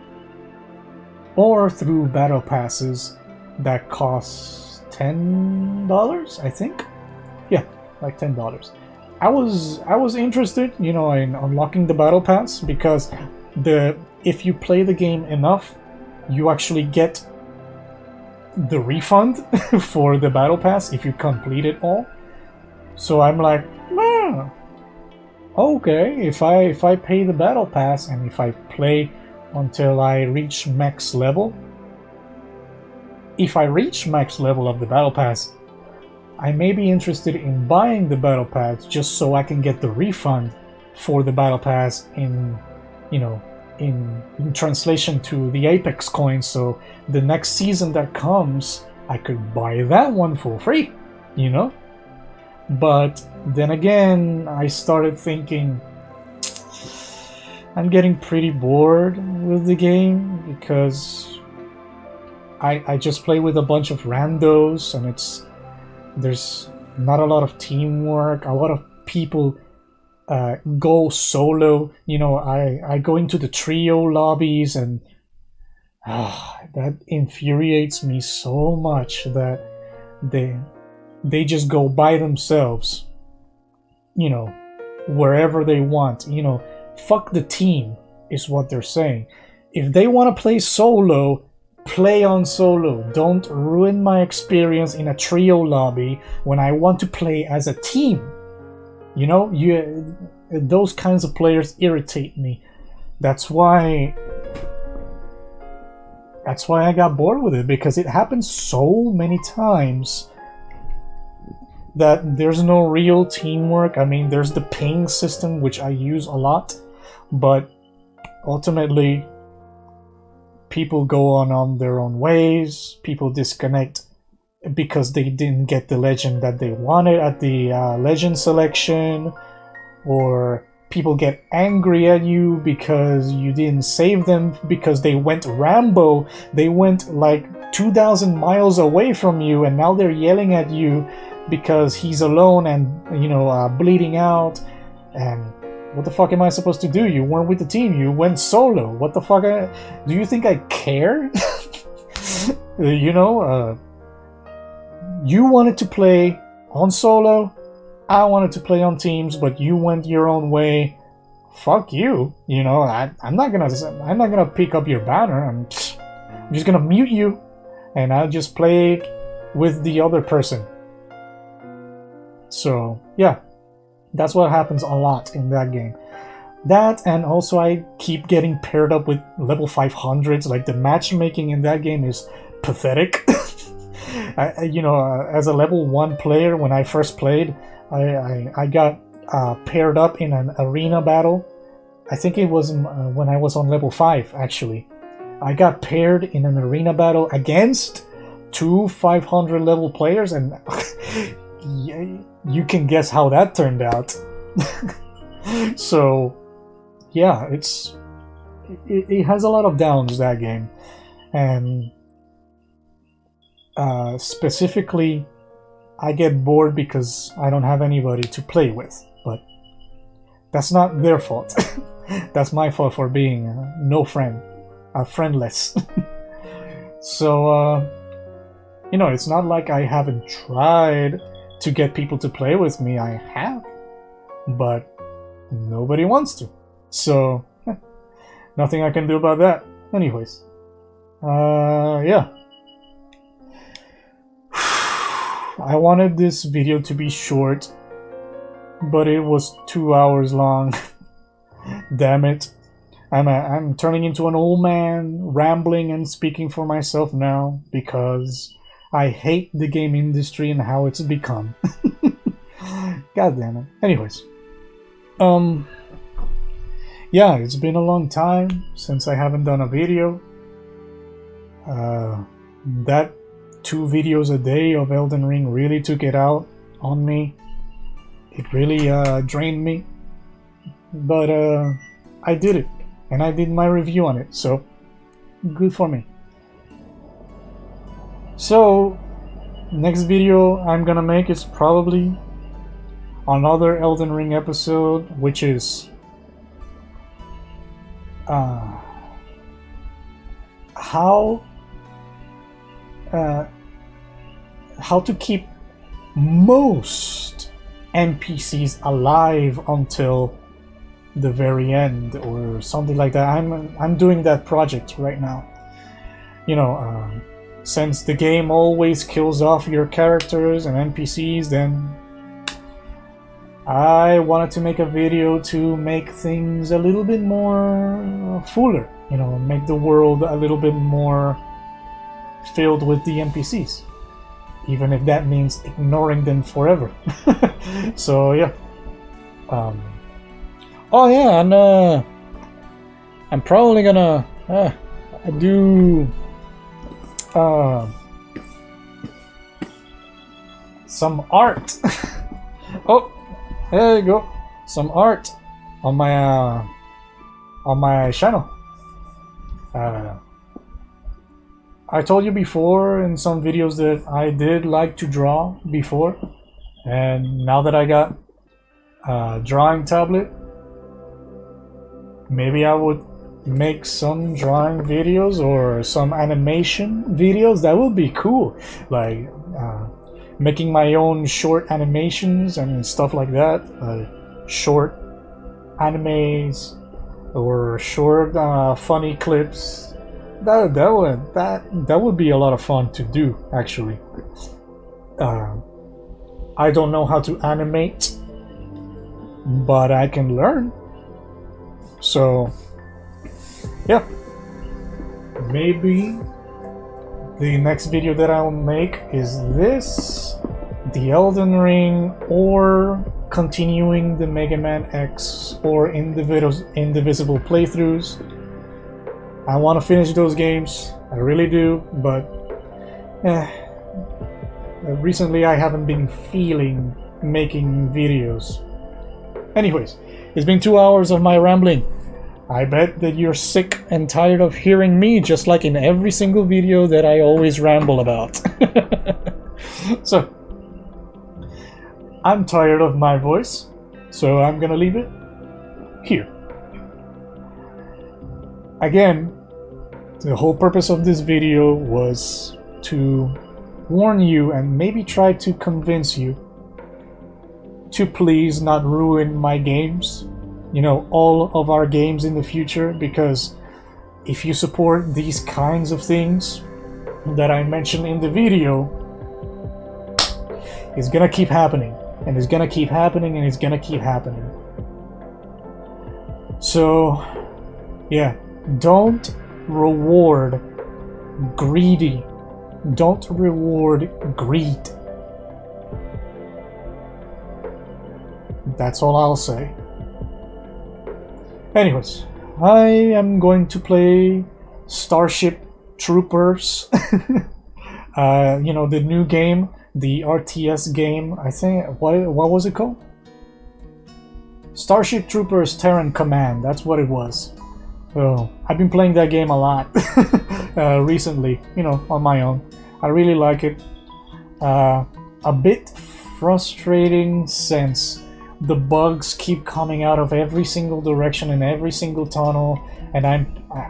or through battle passes that cost $10, I think. Yeah, like $10. I was interested, you know, in unlocking the battle pass because if you play the game enough, you actually get the refund for the battle pass if you complete it all. So I'm like, okay, if I pay the battle pass and if I play until I reach max level, if I reach max level of the battle pass, I may be interested in buying the battle pass just so I can get the refund for the battle pass in, you know, in translation to the Apex coins, so the next season that comes, I could buy that one for free, you know? But then again, I started thinking, I'm getting pretty bored with the game because I just play with a bunch of randos and there's not a lot of teamwork. A lot of people go solo. You know, I go into the trio lobbies and that infuriates me so much that they just go by themselves, you know, wherever they want. You know, fuck the team is what they're saying. If they want to play solo, play on solo. Don't ruin my experience in a trio lobby when I want to play as a team. You know, those kinds of players irritate me. That's why I got bored with it, because it happens so many times that there's no real teamwork. I mean, there's the ping system, which I use a lot, but ultimately people go on their own ways. People disconnect because they didn't get the legend that they wanted at the legend selection, or people get angry at you because you didn't save them because they went Rambo. They went like 2,000 miles away from you, and now they're yelling at you because he's alone and, you know, bleeding out. And what the fuck am I supposed to do? You weren't with the team. You went solo. What the fuck? Do you think I care? You know, you wanted to play on solo. I wanted to play on teams, but you went your own way. Fuck you. You know, I'm not gonna pick up your banner. I'm just gonna mute you, and I'll just play with the other person. So yeah, that's what happens a lot in that game. That, and also I keep getting paired up with level 500s. Like, the matchmaking in that game is pathetic. You know, as a level 1 player, when I first played, I got paired up in an arena battle. I think it was when I was on level 5, actually. I got paired in an arena battle against 2 500 level players, and you can guess how that turned out. So yeah, it's it has a lot of downs, that game, and specifically, I get bored because I don't have anybody to play with. But that's not their fault. That's my fault for being no friend, friendless. So, you know, it's not like I haven't tried to get people to play with me. I have, but nobody wants to. So, nothing I can do about that. Anyways, yeah. I wanted this video to be short, but it was 2 hours long. Damn it. I'm turning into an old man, rambling and speaking for myself now, because I hate the game industry and how it's become. God damn it. Anyways. Yeah, it's been a long time since I haven't done a video. That 2 videos a day of Elden Ring really took it out on me. It really drained me. But I did it, and I did my review on it, so good for me. So, next video I'm gonna make is probably another Elden Ring episode, which is how to keep most NPCs alive until the very end, or something like that. I'm doing that project right now. You know, since the game always kills off your characters and NPCs, then I wanted to make a video to make things a little bit more fuller. You know, make the world a little bit more filled with the NPCs, even if that means ignoring them forever. So yeah. Oh yeah, and I'm probably gonna do some art. Oh, there you go, some art on my channel. I told you before in some videos that I did like to draw before, and now that I got a drawing tablet, maybe I would make some drawing videos or some animation videos. That would be cool, like making my own short animations and stuff like that, short animes or short funny clips. That would be a lot of fun to do, actually. I don't know how to animate, but I can learn. So yeah, maybe the next video that I will make is this, the Elden Ring, or continuing the Mega Man X or Indivisible playthroughs. I want to finish those games, I really do, but recently I haven't been feeling making videos. Anyways, it's been 2 hours of my rambling. I bet that you're sick and tired of hearing me, just like in every single video that I always ramble about. So, I'm tired of my voice, so I'm gonna leave it here. Again, the whole purpose of this video was to warn you and maybe try to convince you to please not ruin my games, you know, all of our games in the future, because if you support these kinds of things that I mentioned in the video, it's gonna keep happening, and it's gonna keep happening, and it's gonna keep happening. So yeah, don't reward greedy. Don't reward greed. That's all I'll say. Anyways, I am going to play Starship Troopers. You know, the new game, the RTS game. I think, what was it called? Starship Troopers Terran Command. That's what it was. So I've been playing that game a lot recently, you know, on my own. I really like it. A bit frustrating since the bugs keep coming out of every single direction in every single tunnel, and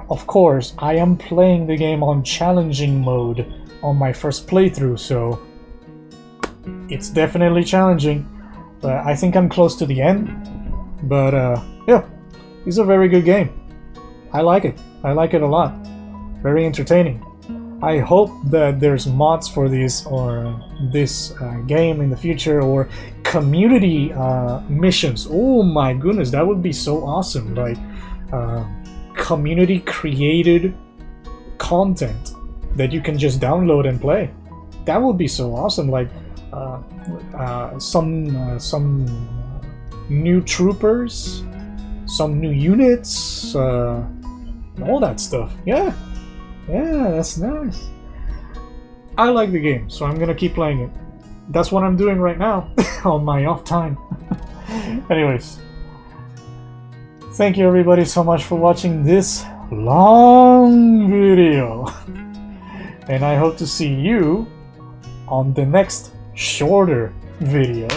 of course, I am playing the game on challenging mode on my first playthrough, so it's definitely challenging. But I think I'm close to the end. But yeah, it's a very good game. I like it. I like it a lot. Very entertaining. I hope that there's mods for this or this game in the future, or community missions. Oh my goodness, that would be so awesome! Like community created content that you can just download and play. That would be so awesome. Like some new troopers, some new units, all that stuff. Yeah, that's nice. I like the game, so I'm gonna keep playing it. That's what I'm doing right now on my off time. Anyways, thank you everybody so much for watching this long video, and I hope to see you on the next shorter video.